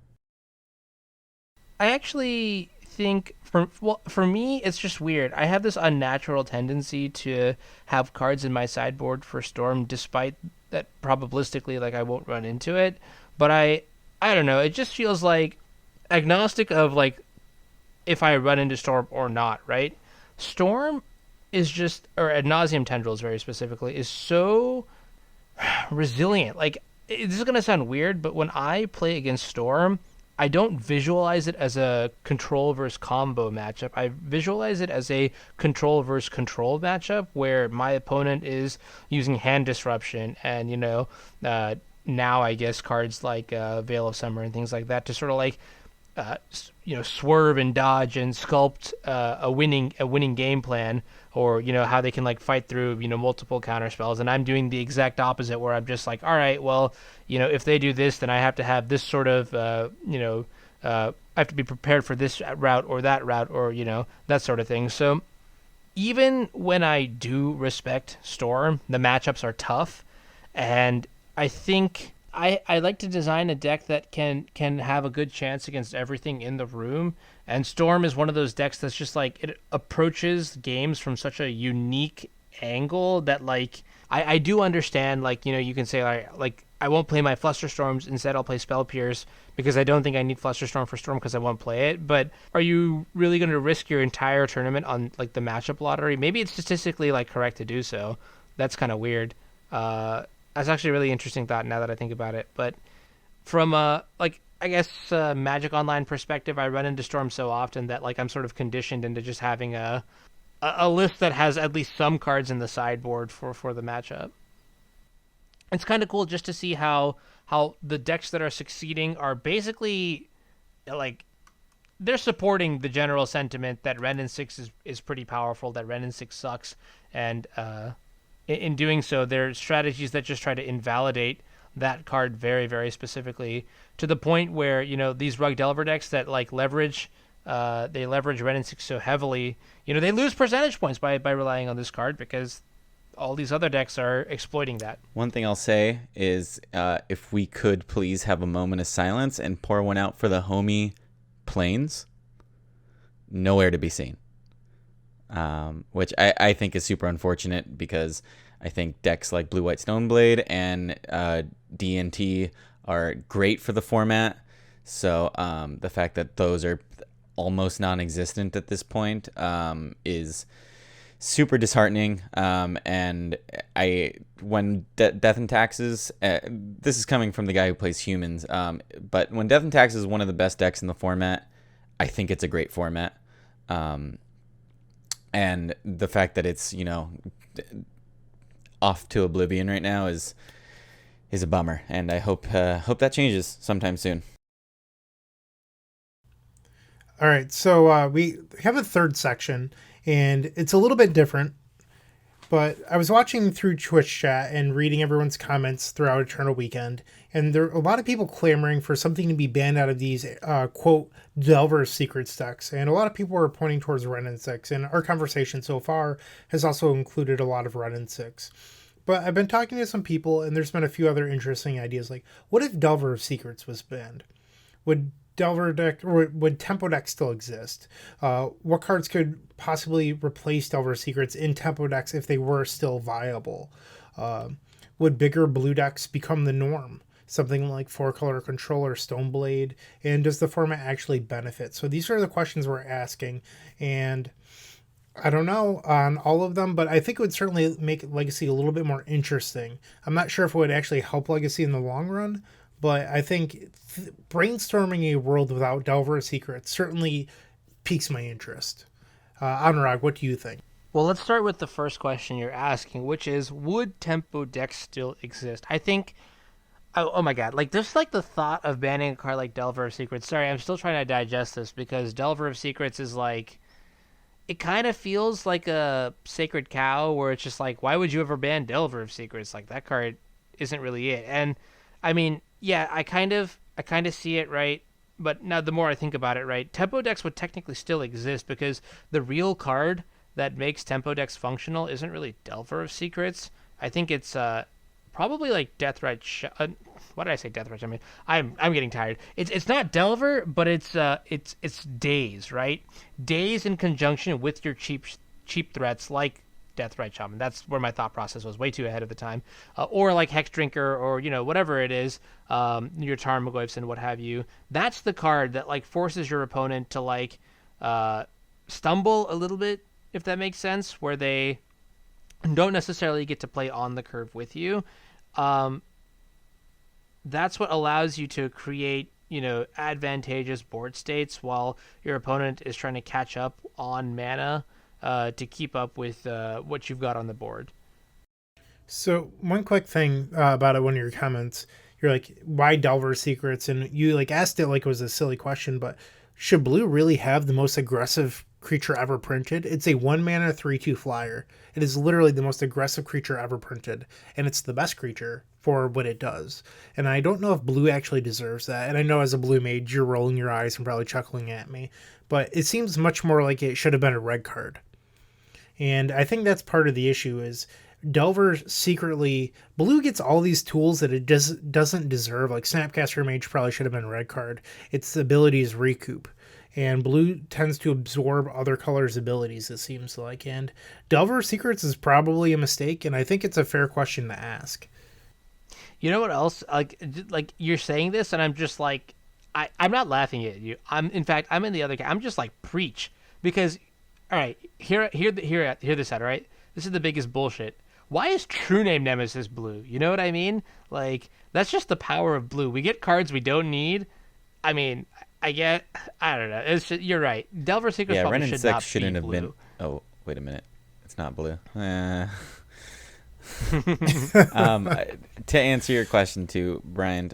I actually think for me it's just weird. I have this unnatural tendency to have cards in my sideboard for Storm, despite that probabilistically, like, I won't run into it. But I don't know, it just feels like, agnostic of like if I run into Storm or not, right? Storm is just, or Ad Nauseam Tendrils very specifically, is so resilient. Like, this is gonna sound weird, but when I play against Storm, I don't visualize it as a control versus combo matchup. I visualize it as a control versus control matchup where my opponent is using hand disruption and, now I guess cards like Veil of Summer and things like that to sort of like, swerve and dodge and sculpt a winning game plan, or how they can like fight through multiple counter spells. And I'm doing the exact opposite, where I'm just like, all right, well, if they do this, then I have to have this sort of I have to be prepared for this route or that route, or that sort of thing. So even when I do respect Storm, the matchups are tough, and I think I like to design a deck that can have a good chance against everything in the room. And Storm is one of those decks that's just like, it approaches games from such a unique angle that, like, I do understand, like, you can say, like I won't play my Flusterstorms. Instead, I'll play Spell Pierce because I don't think I need Flusterstorm for Storm because I won't play it. But are you really going to risk your entire tournament on like the matchup lottery? Maybe it's statistically like correct to do so. That's kind of weird. That's actually a really interesting thought now that I think about it. But from like I guess Magic Online perspective, I run into Storm so often that like I'm sort of conditioned into just having a list that has at least some cards in the sideboard for the matchup. It's kind of cool just to see how the decks that are succeeding are basically like they're supporting the general sentiment that Ren and 6 is pretty powerful, that Ren and 6 sucks, and in doing so, there are strategies that just try to invalidate that card very, very specifically to the point where, you know, these Rug Delver decks that like leverage Ren and 6 so heavily, you know, they lose percentage points by relying on this card because all these other decks are exploiting that. One thing I'll say is if we could please have a moment of silence and pour one out for the homie Plains, nowhere to be seen. Which I think is super unfortunate because I think decks like Blue-White Stoneblade and D&T are great for the format. So the fact that those are almost non-existent at this point is super disheartening. And when Death and Taxes, this is coming from the guy who plays humans, but when Death and Taxes is one of the best decks in the format, I think it's a great format. And the fact that it's, you know, off to oblivion right now is a bummer, and I hope that changes sometime soon. All right, so we have a third section, and it's a little bit different. But I was watching through Twitch chat and reading everyone's comments throughout Eternal Weekend, and there are a lot of people clamoring for something to be banned out of these, quote, Delver Secrets decks. And a lot of people were pointing towards Ren and 6, and our conversation so far has also included a lot of Ren and 6. But I've been talking to some people, and there's been a few other interesting ideas, like, what if Delver of Secrets was banned? Would Delver deck, or would Tempo decks still exist? What cards could possibly replace Delver Secrets in Tempo decks if they were still viable? Would bigger blue decks become the norm? Something like 4-color Control or Stoneblade? And does the format actually benefit? So these are the questions we're asking, and I don't know on all of them, but I think it would certainly make Legacy a little bit more interesting. I'm not sure if it would actually help Legacy in the long run, but I think brainstorming a world without Delver Secrets certainly piques my interest. Anurag, what do you think? Well, let's start with the first question you're asking, which is, would Tempo decks still exist? I think, oh my god, like just like the thought of banning a card like Delver of Secrets. Sorry, I'm still trying to digest this because Delver of Secrets is like, it kind of feels like a sacred cow where it's just like, why would you ever ban Delver of Secrets? Like that card isn't really it. And I mean, yeah, I kind of see it, right? But now the more I think about it, right, Tempo decks would technically still exist because the real card that makes Tempo decks functional isn't really Delver of Secrets. I think it's probably like Deathrite. What did I say? Deathrite. I mean, I'm getting tired. It's not Delver, but it's Daze, right? Daze in conjunction with your cheap threats like Deathrite Shaman. That's where my thought process was way too ahead of the time. Or like Hex Drinker, or you know whatever it is, your Tarmogoyfs and what have you. That's the card that like forces your opponent to like stumble a little bit, if that makes sense, where they don't necessarily get to play on the curve with you. That's what allows you to create, you know, advantageous board states while your opponent is trying to catch up on mana to keep up with what you've got on the board. So one quick thing about one of your comments, you're like, why Delver Secrets? And you like asked it like it was a silly question, but should blue really have the most aggressive creature ever printed? It's a 1-mana 3/2 flyer. It is literally the most aggressive creature ever printed, and it's the best creature for what it does. And I don't know if blue actually deserves that. And I know as a blue mage, you're rolling your eyes and probably chuckling at me, but it seems much more like it should have been a red card. And I think that's part of the issue is Delver secretly, blue gets all these tools that it doesn't deserve. Like Snapcaster Mage probably should have been a red card. Its ability is recoup. And blue tends to absorb other colors' abilities, it seems like. And Delver Secrets is probably a mistake, and I think it's a fair question to ask. You know what else? Like you're saying this, and I'm just like, I'm not laughing at you. In fact, I'm in the other. I'm just like preach because, all right, hear this out. All right, this is the biggest bullshit. Why is True Name Nemesis blue? You know what I mean? Like that's just the power of blue. We get cards we don't need. I mean, I don't know. You're right. Delver Secrets probably Ren and should Sex not shouldn't be have blue. been. Oh, wait a minute. It's not blue. To answer your question too, Brian,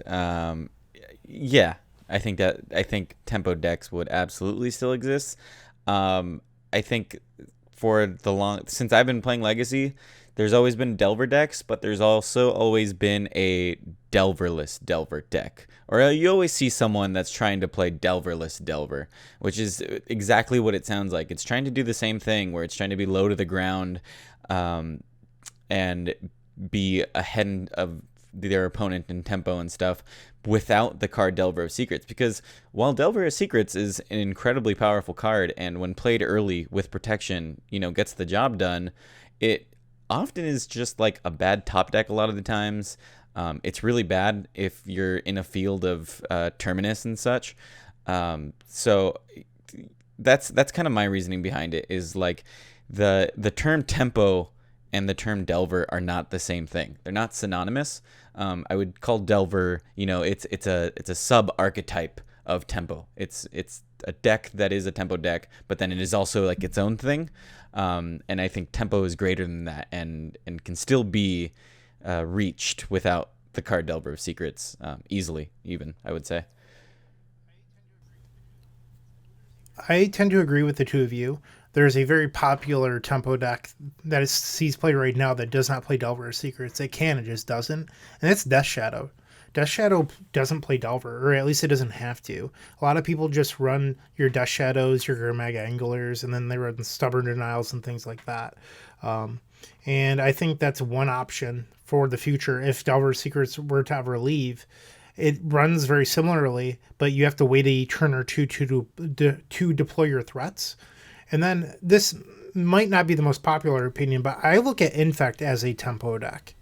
yeah, I think tempo decks would absolutely still exist. I think since I've been playing Legacy, there's always been Delver decks, but there's also always been a Delverless Delver deck. Or you always see someone that's trying to play Delverless Delver, which is exactly what it sounds like. It's trying to do the same thing, where it's trying to be low to the ground, and be ahead of their opponent in tempo and stuff without the card Delver of Secrets. Because while Delver of Secrets is an incredibly powerful card, and when played early with protection, gets the job done, it often is just like a bad top deck a lot of the times. It's really bad if you're in a field of Terminus and such. So that's kind of my reasoning behind it, is like the term tempo and the term Delver are not the same thing. They're not synonymous. I would call Delver, it's a sub archetype of tempo. It's a deck that is a tempo deck, but then it is also like its own thing. And I think tempo is greater than that, and can still be reached without the card Delver of Secrets easily, even, I would say. I tend to agree with the two of you. There's a very popular tempo deck that sees play right now that does not play Delver of Secrets. It can, it just doesn't. And that's Death Shadow. Death Shadow doesn't play Delver, or at least it doesn't have to. A lot of people just run your Death Shadows, your Mega Anglers, and then they run Stubborn Denials and things like that. And I think that's one option for the future if Delver of Secrets were to ever leave. It runs very similarly, but you have to wait a turn or two to deploy your threats. And then this might not be the most popular opinion, but I look at Infect as a tempo deck.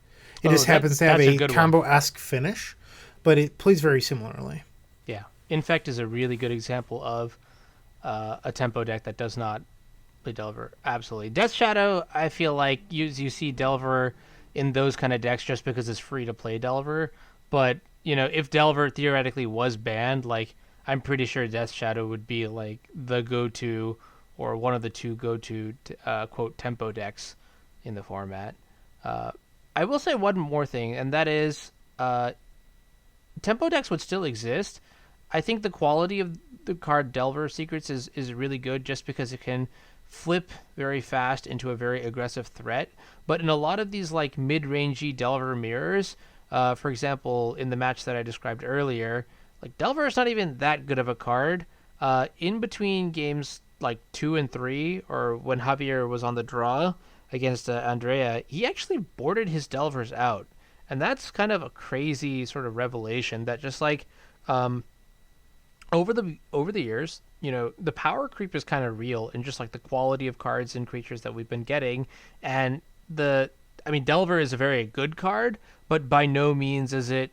It just happens to have a combo-esque finish, but it plays very similarly. Yeah. Infect is a really good example of a tempo deck that does not play Delver. Absolutely. Death Shadow, I feel like you see Delver in those kind of decks just because it's free to play Delver. But, if Delver theoretically was banned, like, I'm pretty sure Death Shadow would be like the go-to, or one of the two go-to, quote, tempo decks in the format. I will say one more thing, and that is tempo decks would still exist. I think the quality of the card Delver Secrets is really good, just because it can flip very fast into a very aggressive threat. But in a lot of these like mid-rangey Delver mirrors, for example, in the match that I described earlier, like Delver is not even that good of a card. In between games like 2 and 3, or when Javier was on the draw against Andrea, he actually boarded his Delvers out. And that's kind of a crazy sort of revelation that just like over the years, the power creep is kind of real, and just like the quality of cards and creatures that we've been getting. And Delver is a very good card, but by no means is it,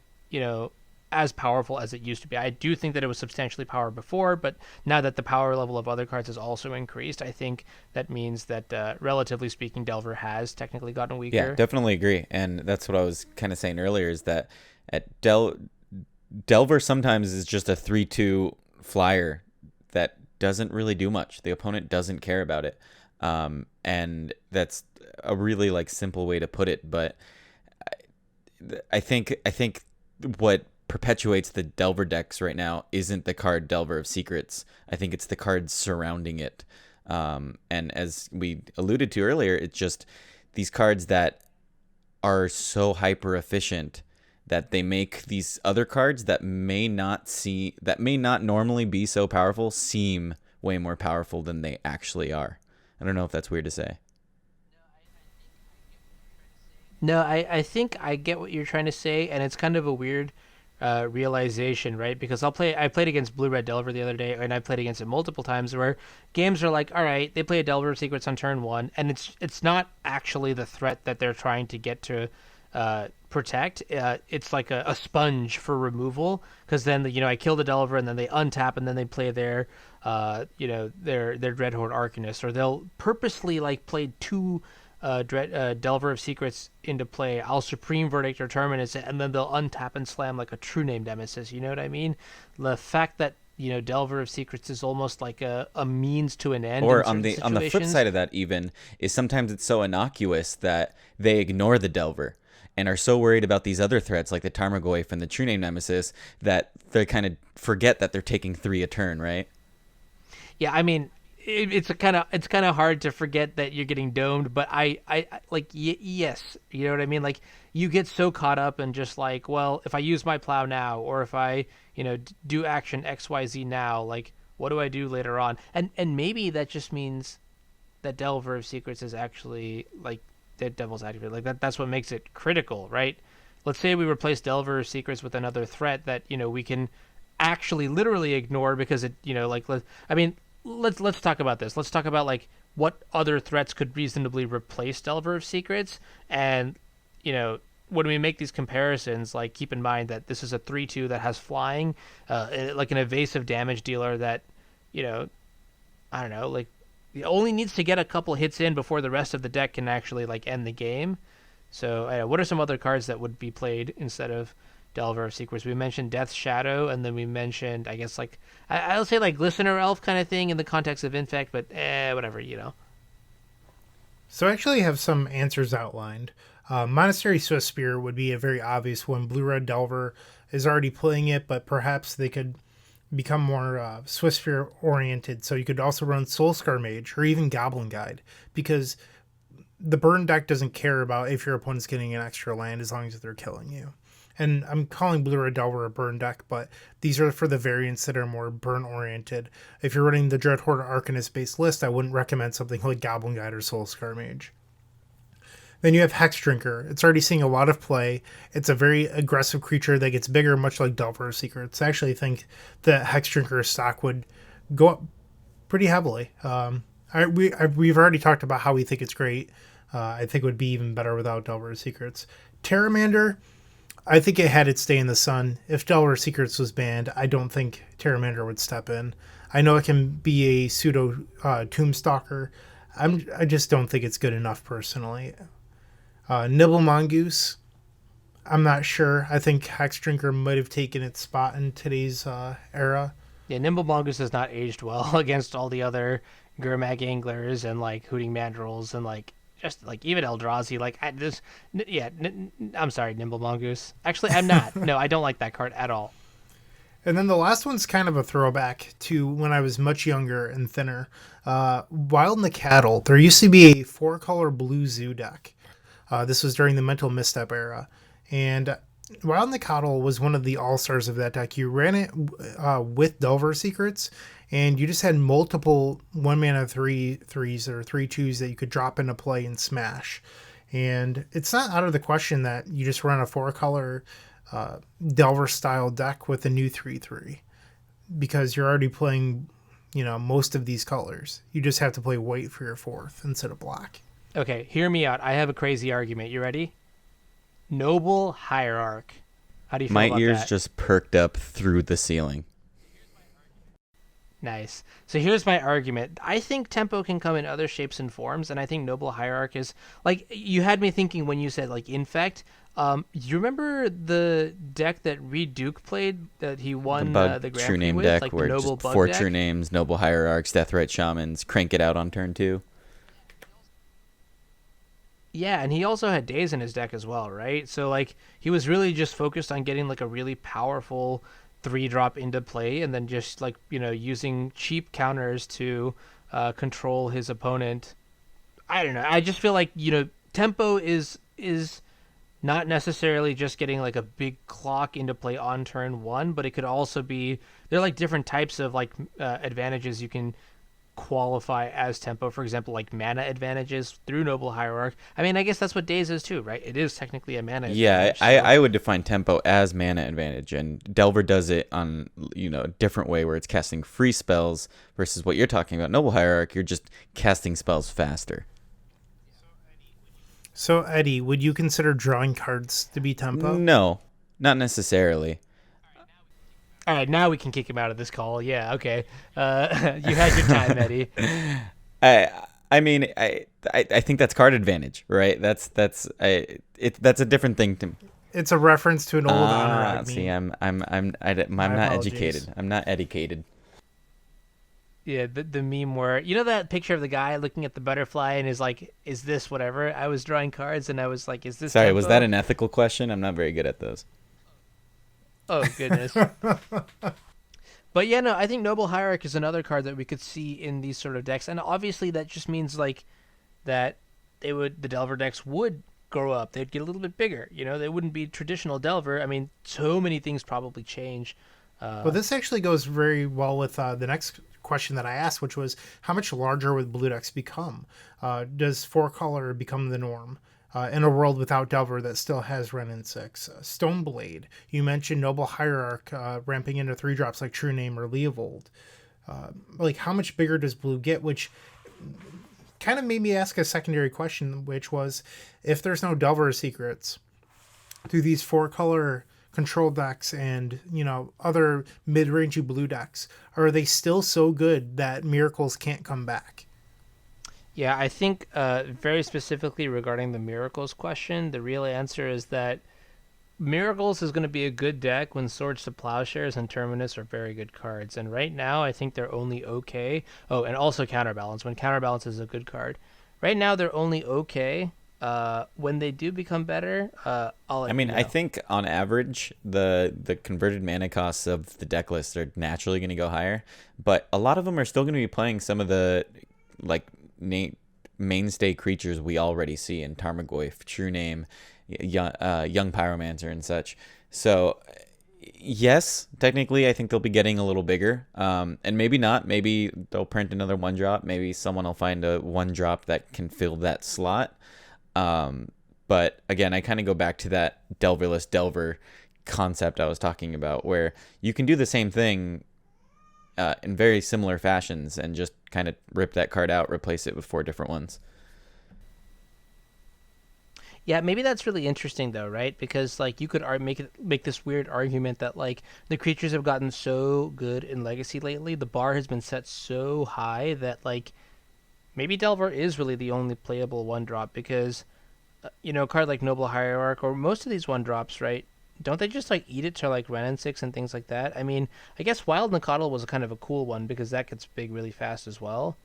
as powerful as it used to be. I do think that it was substantially power before, but now that the power level of other cards has also increased, I think that means that, relatively speaking, Delver has technically gotten weaker. Yeah, definitely agree. And that's what I was kind of saying earlier, is that at Delver sometimes is just a 3/2 flyer that doesn't really do much. The opponent doesn't care about it. And that's a really like simple way to put it. But I think what perpetuates the Delver decks right now isn't the card Delver of Secrets. I think it's the cards surrounding it. And as we alluded to earlier, it's just these cards that are so hyper efficient that they make these other cards that may not normally be so powerful seem way more powerful than they actually are. I don't know if that's weird to say. No, I think I get what you're trying to say, and it's kind of a weird realization, right? Because I played against Blue Red Delver the other day, and I played against it multiple times, where games are like, all right, they play a Delver Secrets on turn 1, and it's not actually the threat that they're trying to get to protect, it's like a sponge for removal, because then I kill the Delver and then they untap and then they play their their Dreadhorde Arcanist, or they'll purposely like play two Delver of Secrets into play. I'll Supreme Verdict or Terminus it, and then they'll untap and slam like a True Name Nemesis. You know what I mean? The fact that Delver of Secrets is almost like a means to an end. Or on the flip side of that, even is sometimes it's so innocuous that they ignore the Delver and are so worried about these other threats like the Tarmogoyf and the True Name Nemesis that they kind of forget that they're taking 3 a turn, right? Yeah, I mean, it's kind of hard to forget that you're getting domed, but I like yes, you know what I mean. Like you get so caught up in just like, well, if I use my plow now, or if I do action XYZ now, like what do I do later on? And maybe that just means that Delver of Secrets is actually like Dead Devil's Advocate. Like that's what makes it critical, right? Let's say we replace Delver of Secrets with another threat that we can actually literally ignore because it let's talk about this. Let's talk about like what other threats could reasonably replace Delver of Secrets, and when we make these comparisons, like keep in mind that this is a 3/2 that has flying, like an evasive damage dealer that I don't know, like it only needs to get a couple hits in before the rest of the deck can actually like end the game. So what are some other cards that would be played instead of Delver of Secrets? We mentioned Death's Shadow, and then we mentioned, I guess, like I'll say like Glistener Elf kind of thing in the context of Infect, but whatever. So I actually have some answers outlined. Monastery Swiftspear would be a very obvious one. Blue-Red Delver is already playing it, but perhaps they could become more Swiftspear oriented. So you could also run Soulscar Mage or even Goblin Guide, because the burn deck doesn't care about if your opponent's getting an extra land as long as they're killing you. And I'm calling Blue-Red Delver a burn deck, but these are for the variants that are more burn-oriented. If you're running the Dreadhorde Arcanist-based list, I wouldn't recommend something like Goblin Guide or Soulscar Mage. Then you have Hex Drinker. It's already seeing a lot of play. It's a very aggressive creature that gets bigger, much like Delver of Secrets. I actually think that Hex Drinker stock would go up pretty heavily. We've already talked about how we think it's great. I think it would be even better without Delver of Secrets. Terramander, I think it had its day in the sun. If Delver of Secrets was banned, I don't think Terramander would step in. I know it can be a pseudo Tombstalker. I just don't think it's good enough personally. Nibble Mongoose, I'm not sure. I think Hex Drinker might have taken its spot in today's era. Yeah, Nimble Mongoose has not aged well against all the other Gurmag Anglers and like Hooting Mandrills and like just like even Eldrazi. Like I'm sorry, Nimble Mongoose. Actually, I'm not. No, I don't like that card at all. And then the last one's kind of a throwback to when I was much younger and thinner. Wild in the Cattle. There used to be a 4-color blue zoo deck. This was during the Mental Misstep era. And Wild in the Cattle was one of the all-stars of that deck. You ran it with Delver Secrets, and you just had multiple 1-mana 3/3s or 3/2s that you could drop into play and smash. And it's not out of the question that you just run a 4-color Delver-style deck with a new 3/3, because you're already playing, most of these colors. You just have to play white for your 4th instead of black. Okay, hear me out. I have a crazy argument. You ready? Noble Hierarch. How do you feel about that? My ears just perked up through the ceiling. Nice. So here's my argument. I think tempo can come in other shapes and forms, and I think Noble Hierarch is like, you had me thinking when you said like Infect. You remember the deck that Reed Duke played that he won the Grand True Prix Name with, deck, like where the Noble just Bug 4 deck? True Names, Noble Hierarchs, Deathrite Shamans, crank it out on turn 2. Yeah, and he also had Daze in his deck as well, right? So like he was really just focused on getting like a really powerful 3-drop into play, and then just like using cheap counters to control his opponent. I don't know. I just feel like tempo is not necessarily just getting like a big clock into play on turn 1, but it could also be, there are like different types of like advantages you can qualify as tempo. For example, like mana advantages through Noble Hierarch. I mean, I guess that's what Daze is too, right? It is technically a mana advantage. Yeah, I would define tempo as mana advantage, and Delver does it on a different way where it's casting free spells versus what you're talking about. Noble Hierarch, you're just casting spells faster. So, Eddie, would you consider drawing cards to be tempo? No, not necessarily. All right, now we can kick him out of this call. Yeah, okay. You had your time, Eddie. I mean, I think that's card advantage, right? That's a different thing to. It's a reference to an old Honorog See, meme. I'm not apologies. educated. I'm not educated. Yeah, the meme where you know that picture of the guy looking at the butterfly and is like, "Is this whatever?" I was drawing cards and I was like, "Is this?" Sorry, tempo? was that an ethical question? I'm not very good at those. Oh goodness. But yeah, no, I think Noble Hierarch is another card that we could see in these sort of decks, and obviously that just means like that the Delver decks would grow up. They'd get a little bit bigger. You know, they wouldn't be traditional Delver. I mean, so many things probably change. Well, this actually goes very well with the next question that I asked, which was how much larger would blue decks become? Does 4-color become the norm? In a world without Delver that still has Wrenn and 6. Stoneblade. You mentioned Noble Hierarch ramping into 3-drops like True Name or Leovold. Like, how much bigger does blue get? Which kind of made me ask a secondary question, which was, if there's no Delver secrets, do these 4-color control decks and, you know, other mid-rangey blue decks, are they still so good that miracles can't come back? Yeah, I think very specifically regarding the Miracles question, the real answer is that Miracles is going to be a good deck when Swords to Plowshares and Terminus are very good cards. And right now, I think they're only okay. Oh, and also Counterbalance, when Counterbalance is a good card. Right now, they're only okay. When they do become better, I'll let you know. I think on average, the converted mana costs of the deck list are naturally going to go higher. But a lot of them are still going to be playing some of the, like, mainstay creatures we already see in Tarmogoyf, True Name, young Pyromancer, and such. So, yes, technically, I think they'll be getting a little bigger. And maybe not. Maybe they'll print another 1-drop. Maybe someone will find a 1-drop that can fill that slot. But again, I kind of go back to that Delverless Delver concept I was talking about, where you can do the same thing in very similar fashions and just kind of rip that card out, replace it with 4 different ones. Yeah, maybe that's really interesting though, right? Because like you could make this weird argument that like the creatures have gotten so good in Legacy lately, the bar has been set so high that like maybe Delver is really the only playable 1-drop because you know, a card like Noble Hierarch or most of these 1-drops, right? Don't they just like eat it to like Wrenn and 6 and things like that? I mean, I guess Wild Nacatl was kind of a cool one because that gets big really fast as well.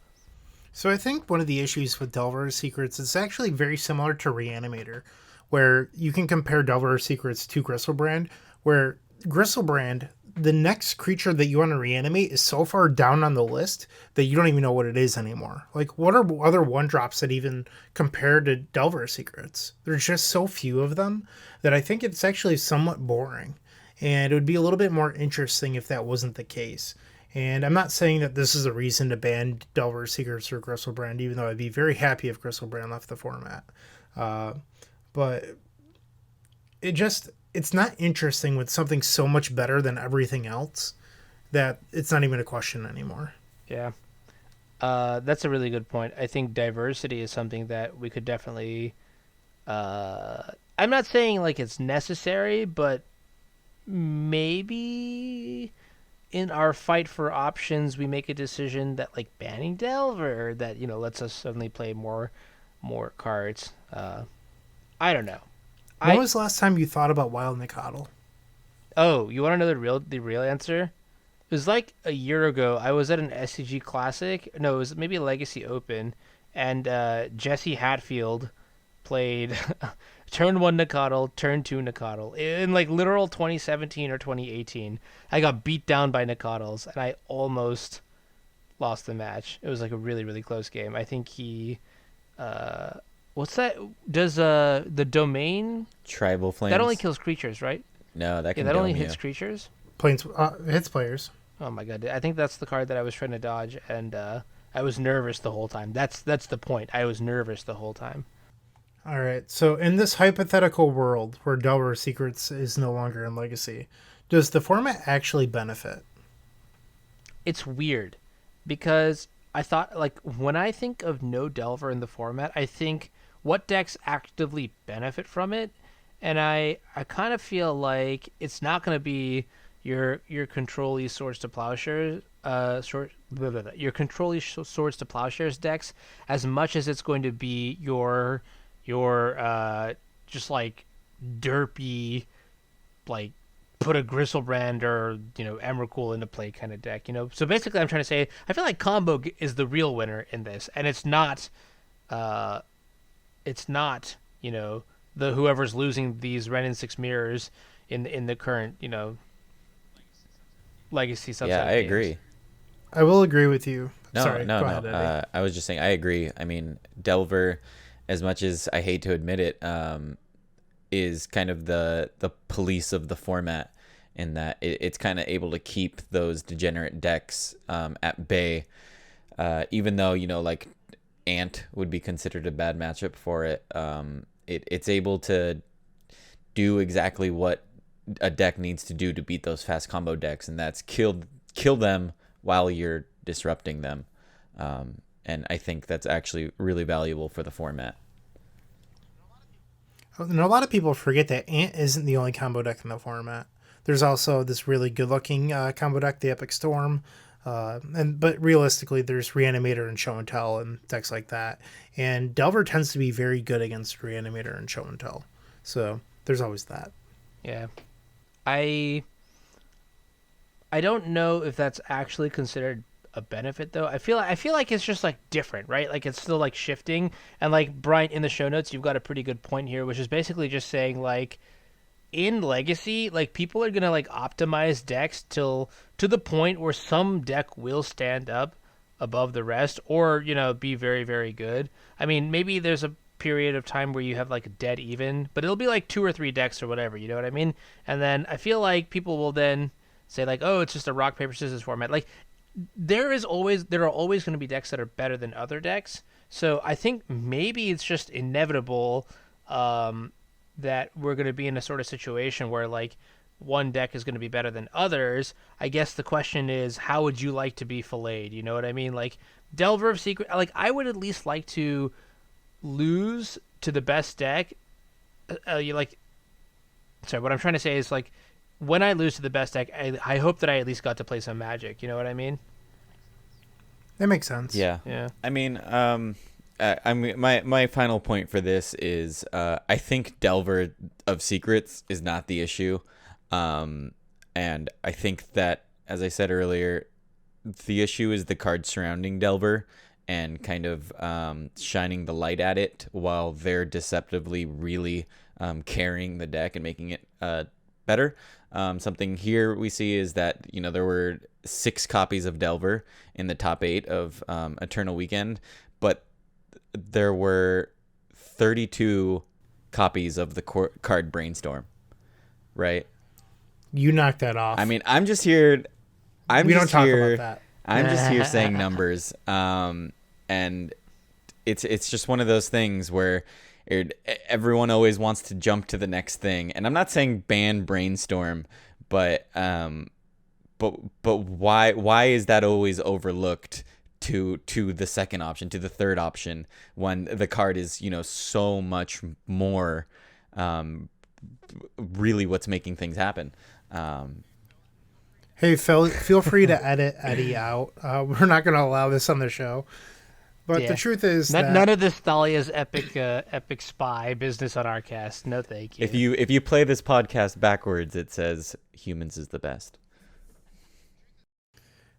So I think one of the issues with Delver Secrets is actually very similar to Reanimator, where you can compare Delver Secrets to Gristlebrand, where Gristlebrand, the next creature that you want to reanimate is so far down on the list that you don't even know what it is anymore. Like, what are other 1-drops that even compare to Delver Secrets? There's just so few of them that I think it's actually somewhat boring. And it would be a little bit more interesting if that wasn't the case. And I'm not saying that this is a reason to ban Delver Secrets or Gristlebrand, even though I'd be very happy if Gristlebrand left the format. But it's not interesting with something so much better than everything else that it's not even a question anymore. Yeah. That's a really good point. I think diversity is something that we could definitely... I'm not saying like it's necessary, but maybe in our fight for options, we make a decision that like banning Delver that, you know, lets us suddenly play more cards. I don't know. When was the last time you thought about Wild Nacatl? Oh, you want to know the real answer? It was like a year ago. I was at an SCG Classic. No, it was maybe a Legacy Open, and Jesse Hatfield played turn 1 Nacatl, turn 2 Nacatl in like literal 2017 or 2018. I got beat down by Nacatls, and I almost lost the match. It was like a really, really close game. I think he... what's that? Does the domain... Tribal Flames? That only kills creatures, right? No, that can that only dome hits you. creatures? Hits players. Oh my god! I think that's the card that I was trying to dodge, and I was nervous the whole time. That's the point. I was nervous the whole time. All right. So in this hypothetical world where Delver Secrets is no longer in Legacy, does the format actually benefit? It's weird because I thought like when I think of no Delver in the format, I think what decks actively benefit from it. And I kind of feel like it's not going to be your control swords to plowshares your control swords to plowshares decks as much as it's going to be your just like derpy, like put a Gristlebrand or Emrakul into play kind of deck. So basically I'm trying to say I feel like combo is the real winner in this, and it's not the whoever's losing these Ren and Six Mirrors in the current legacy subset. Yeah, I games. agree. I will agree with you. No, Sorry, no, go no. ahead, Eddie. I was just saying I agree. I mean, Delver, as much as I hate to admit it, is kind of the police of the format in that it's kind of able to keep those degenerate decks at bay, even though like Ant would be considered a bad matchup for it. It's able to do exactly what a deck needs to do to beat those fast combo decks, and that's kill them while you're disrupting them. And I think that's actually really valuable for the format. And a lot of people forget that Ant isn't the only combo deck in the format. There's also this really good-looking combo deck, the Epic Storm. But realistically, there's Reanimator and Show and Tell and decks like that. And Delver tends to be very good against Reanimator and Show and Tell. So there's always that. Yeah. I don't know if that's actually considered a benefit though. I feel like it's just like different, right? Like it's still like shifting. And like Brian, in the show notes, you've got a pretty good point here, which is basically just saying like in Legacy, like people are gonna like optimize decks to the point where some deck will stand up above the rest, or be very, very good. I mean, maybe there's a period of time where you have like dead even, but it'll be like 2 or 3 decks or whatever. You know what I mean? And then I feel like people will then say like, oh, it's just a rock paper scissors format. Like there are always going to be decks that are better than other decks. So I think maybe it's just inevitable that we're going to be in a sort of situation where like one deck is going to be better than others. I guess the question is, how would you like to be filleted? You know what I mean? Like Delver of Secret, like I would at least like to lose to the best deck. What I'm trying to say is like when I lose to the best deck, I hope that I at least got to play some Magic. You know what I mean? That makes sense. Yeah. I mean, my final point for this is I think Delver of Secrets is not the issue, and I think that, as I said earlier, the issue is the cards surrounding Delver and kind of shining the light at it while they're deceptively really carrying the deck and making it better. Something here we see is that there were 6 copies of Delver in the top 8 of Eternal Weekend, but there were 32 copies of the card Brainstorm, right? You knocked that off. I mean, I'm just here. We don't talk about that. I'm just here saying numbers, and it's just one of those things where everyone always wants to jump to the next thing. And I'm not saying ban Brainstorm, but why is that always overlooked to the second option, to the third option, when the card is so much more really what's making things happen. Hey, Phil, feel free to edit Eddie out. We're not going to allow this on the show. But the truth is that none of this Thalia's epic spy business on our cast. No, thank you. If you play this podcast backwards, it says humans is the best.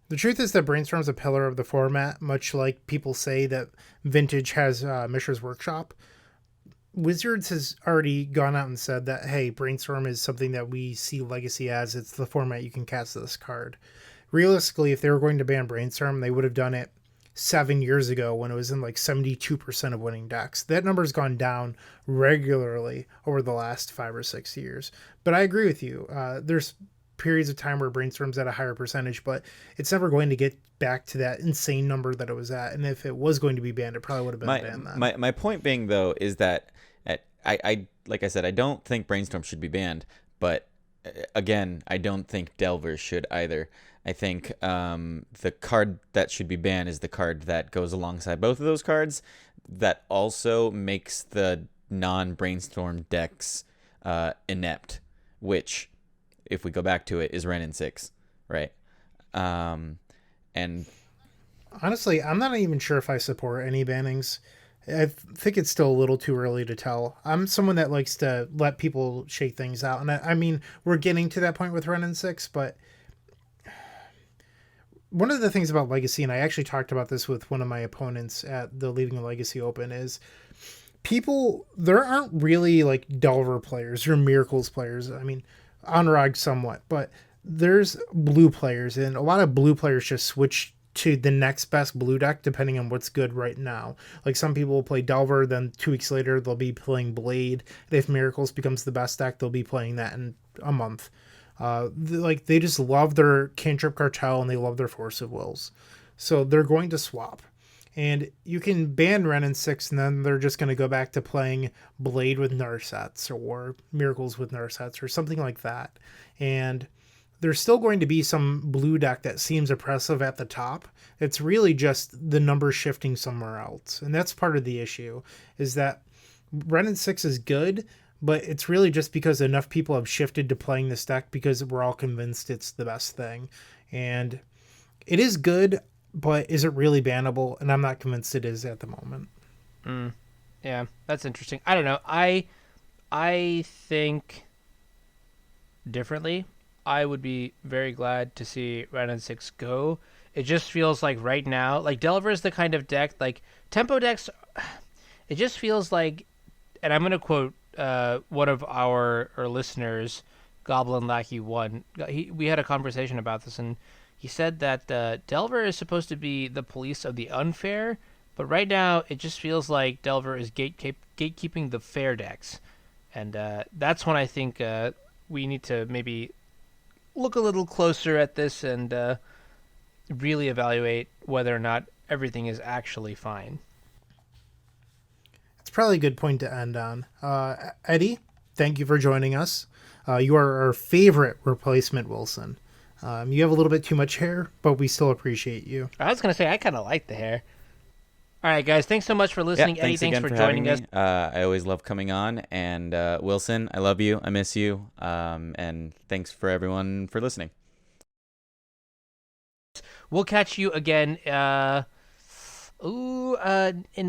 The truth is that Brainstorm's a pillar of the format, much like people say that Vintage has Mishra's Workshop. Wizards has already gone out and said that, hey, Brainstorm is something that we see Legacy as. It's the format you can cast this card. Realistically, if they were going to ban Brainstorm, they would have done it 7 years ago when it was in like 72% of winning decks. That number's gone down regularly over the last 5 or 6 years. But I agree with you. There's periods of time where Brainstorm's at a higher percentage, but it's never going to get back to that insane number that it was at. And if it was going to be banned, it probably would have been banned then. My point being, though, is that I like I said, I don't think Brainstorm should be banned, but again, I don't think Delver should either. I think the card that should be banned is the card that goes alongside both of those cards. that also makes the non-brainstorm decks inept, which, if we go back to it, is Ren and 6, right? And honestly, I'm not even sure if I support any bannings. I think it's still a little too early to tell. I'm someone that likes to let people shake things out. And I mean, we're getting to that point with Ren and 6, but one of the things about Legacy, and I actually talked about this with one of my opponents at the Leaving a Legacy Open, is there aren't really like Delver players or Miracles players. I mean, Anurag somewhat, but there's blue players, and a lot of blue players just switch to the next best blue deck depending on what's good right now. Like some people will play Delver, then 2 weeks later they'll be playing Blade. If Miracles becomes the best deck, they'll be playing that in a month. They just love their Cantrip Cartel and they love their Force of Wills, so they're going to swap. And you can ban Ren and 6, and then they're just going to go back to playing Blade with Narsets or Miracles with Narsets or something like that. And there's still going to be some blue deck that seems oppressive at the top. It's really just the numbers shifting somewhere else. And that's part of the issue, is that Ren and 6 is good, but it's really just because enough people have shifted to playing this deck because we're all convinced it's the best thing. And it is good, but is it really bannable? And I'm not convinced it is at the moment. Yeah, that's interesting. I don't know. I think differently. I would be very glad to see Ren and 6 go. It just feels like right now, like Delver is the kind of deck, like tempo decks, it just feels like, and I'm going to quote one of our listeners, Goblin Lackey 1. We had a conversation about this, and he said that Delver is supposed to be the police of the unfair, but right now it just feels like Delver is gatekeeping the fair decks. And that's when I think we need to maybe look a little closer at this and really evaluate whether or not everything is actually fine. It's probably a good point to end on. Eddie, thank you for joining us. You are our favorite replacement Wilson. You have a little bit too much hair, but we still appreciate you. I was going to say, I kind of like the hair. All right, guys, thanks so much for listening. Yeah, Eddie, thanks for joining us. I always love coming on. And Wilson, I love you. I miss you. And thanks for everyone for listening. We'll catch you again in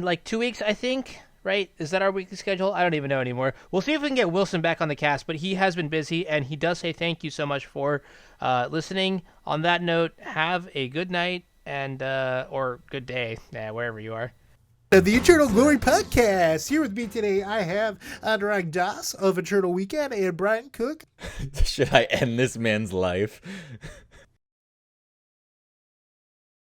like 2 weeks, I think. Right? Is that our weekly schedule? I don't even know anymore. We'll see if we can get Wilson back on the cast, but he has been busy, and he does say thank you so much for listening. On that note, have a good night and or good day, wherever you are. The Eternal Glory Podcast. Here with me today, I have Anurag Das of Eternal Weekend and Brian Cook. Should I end this man's life?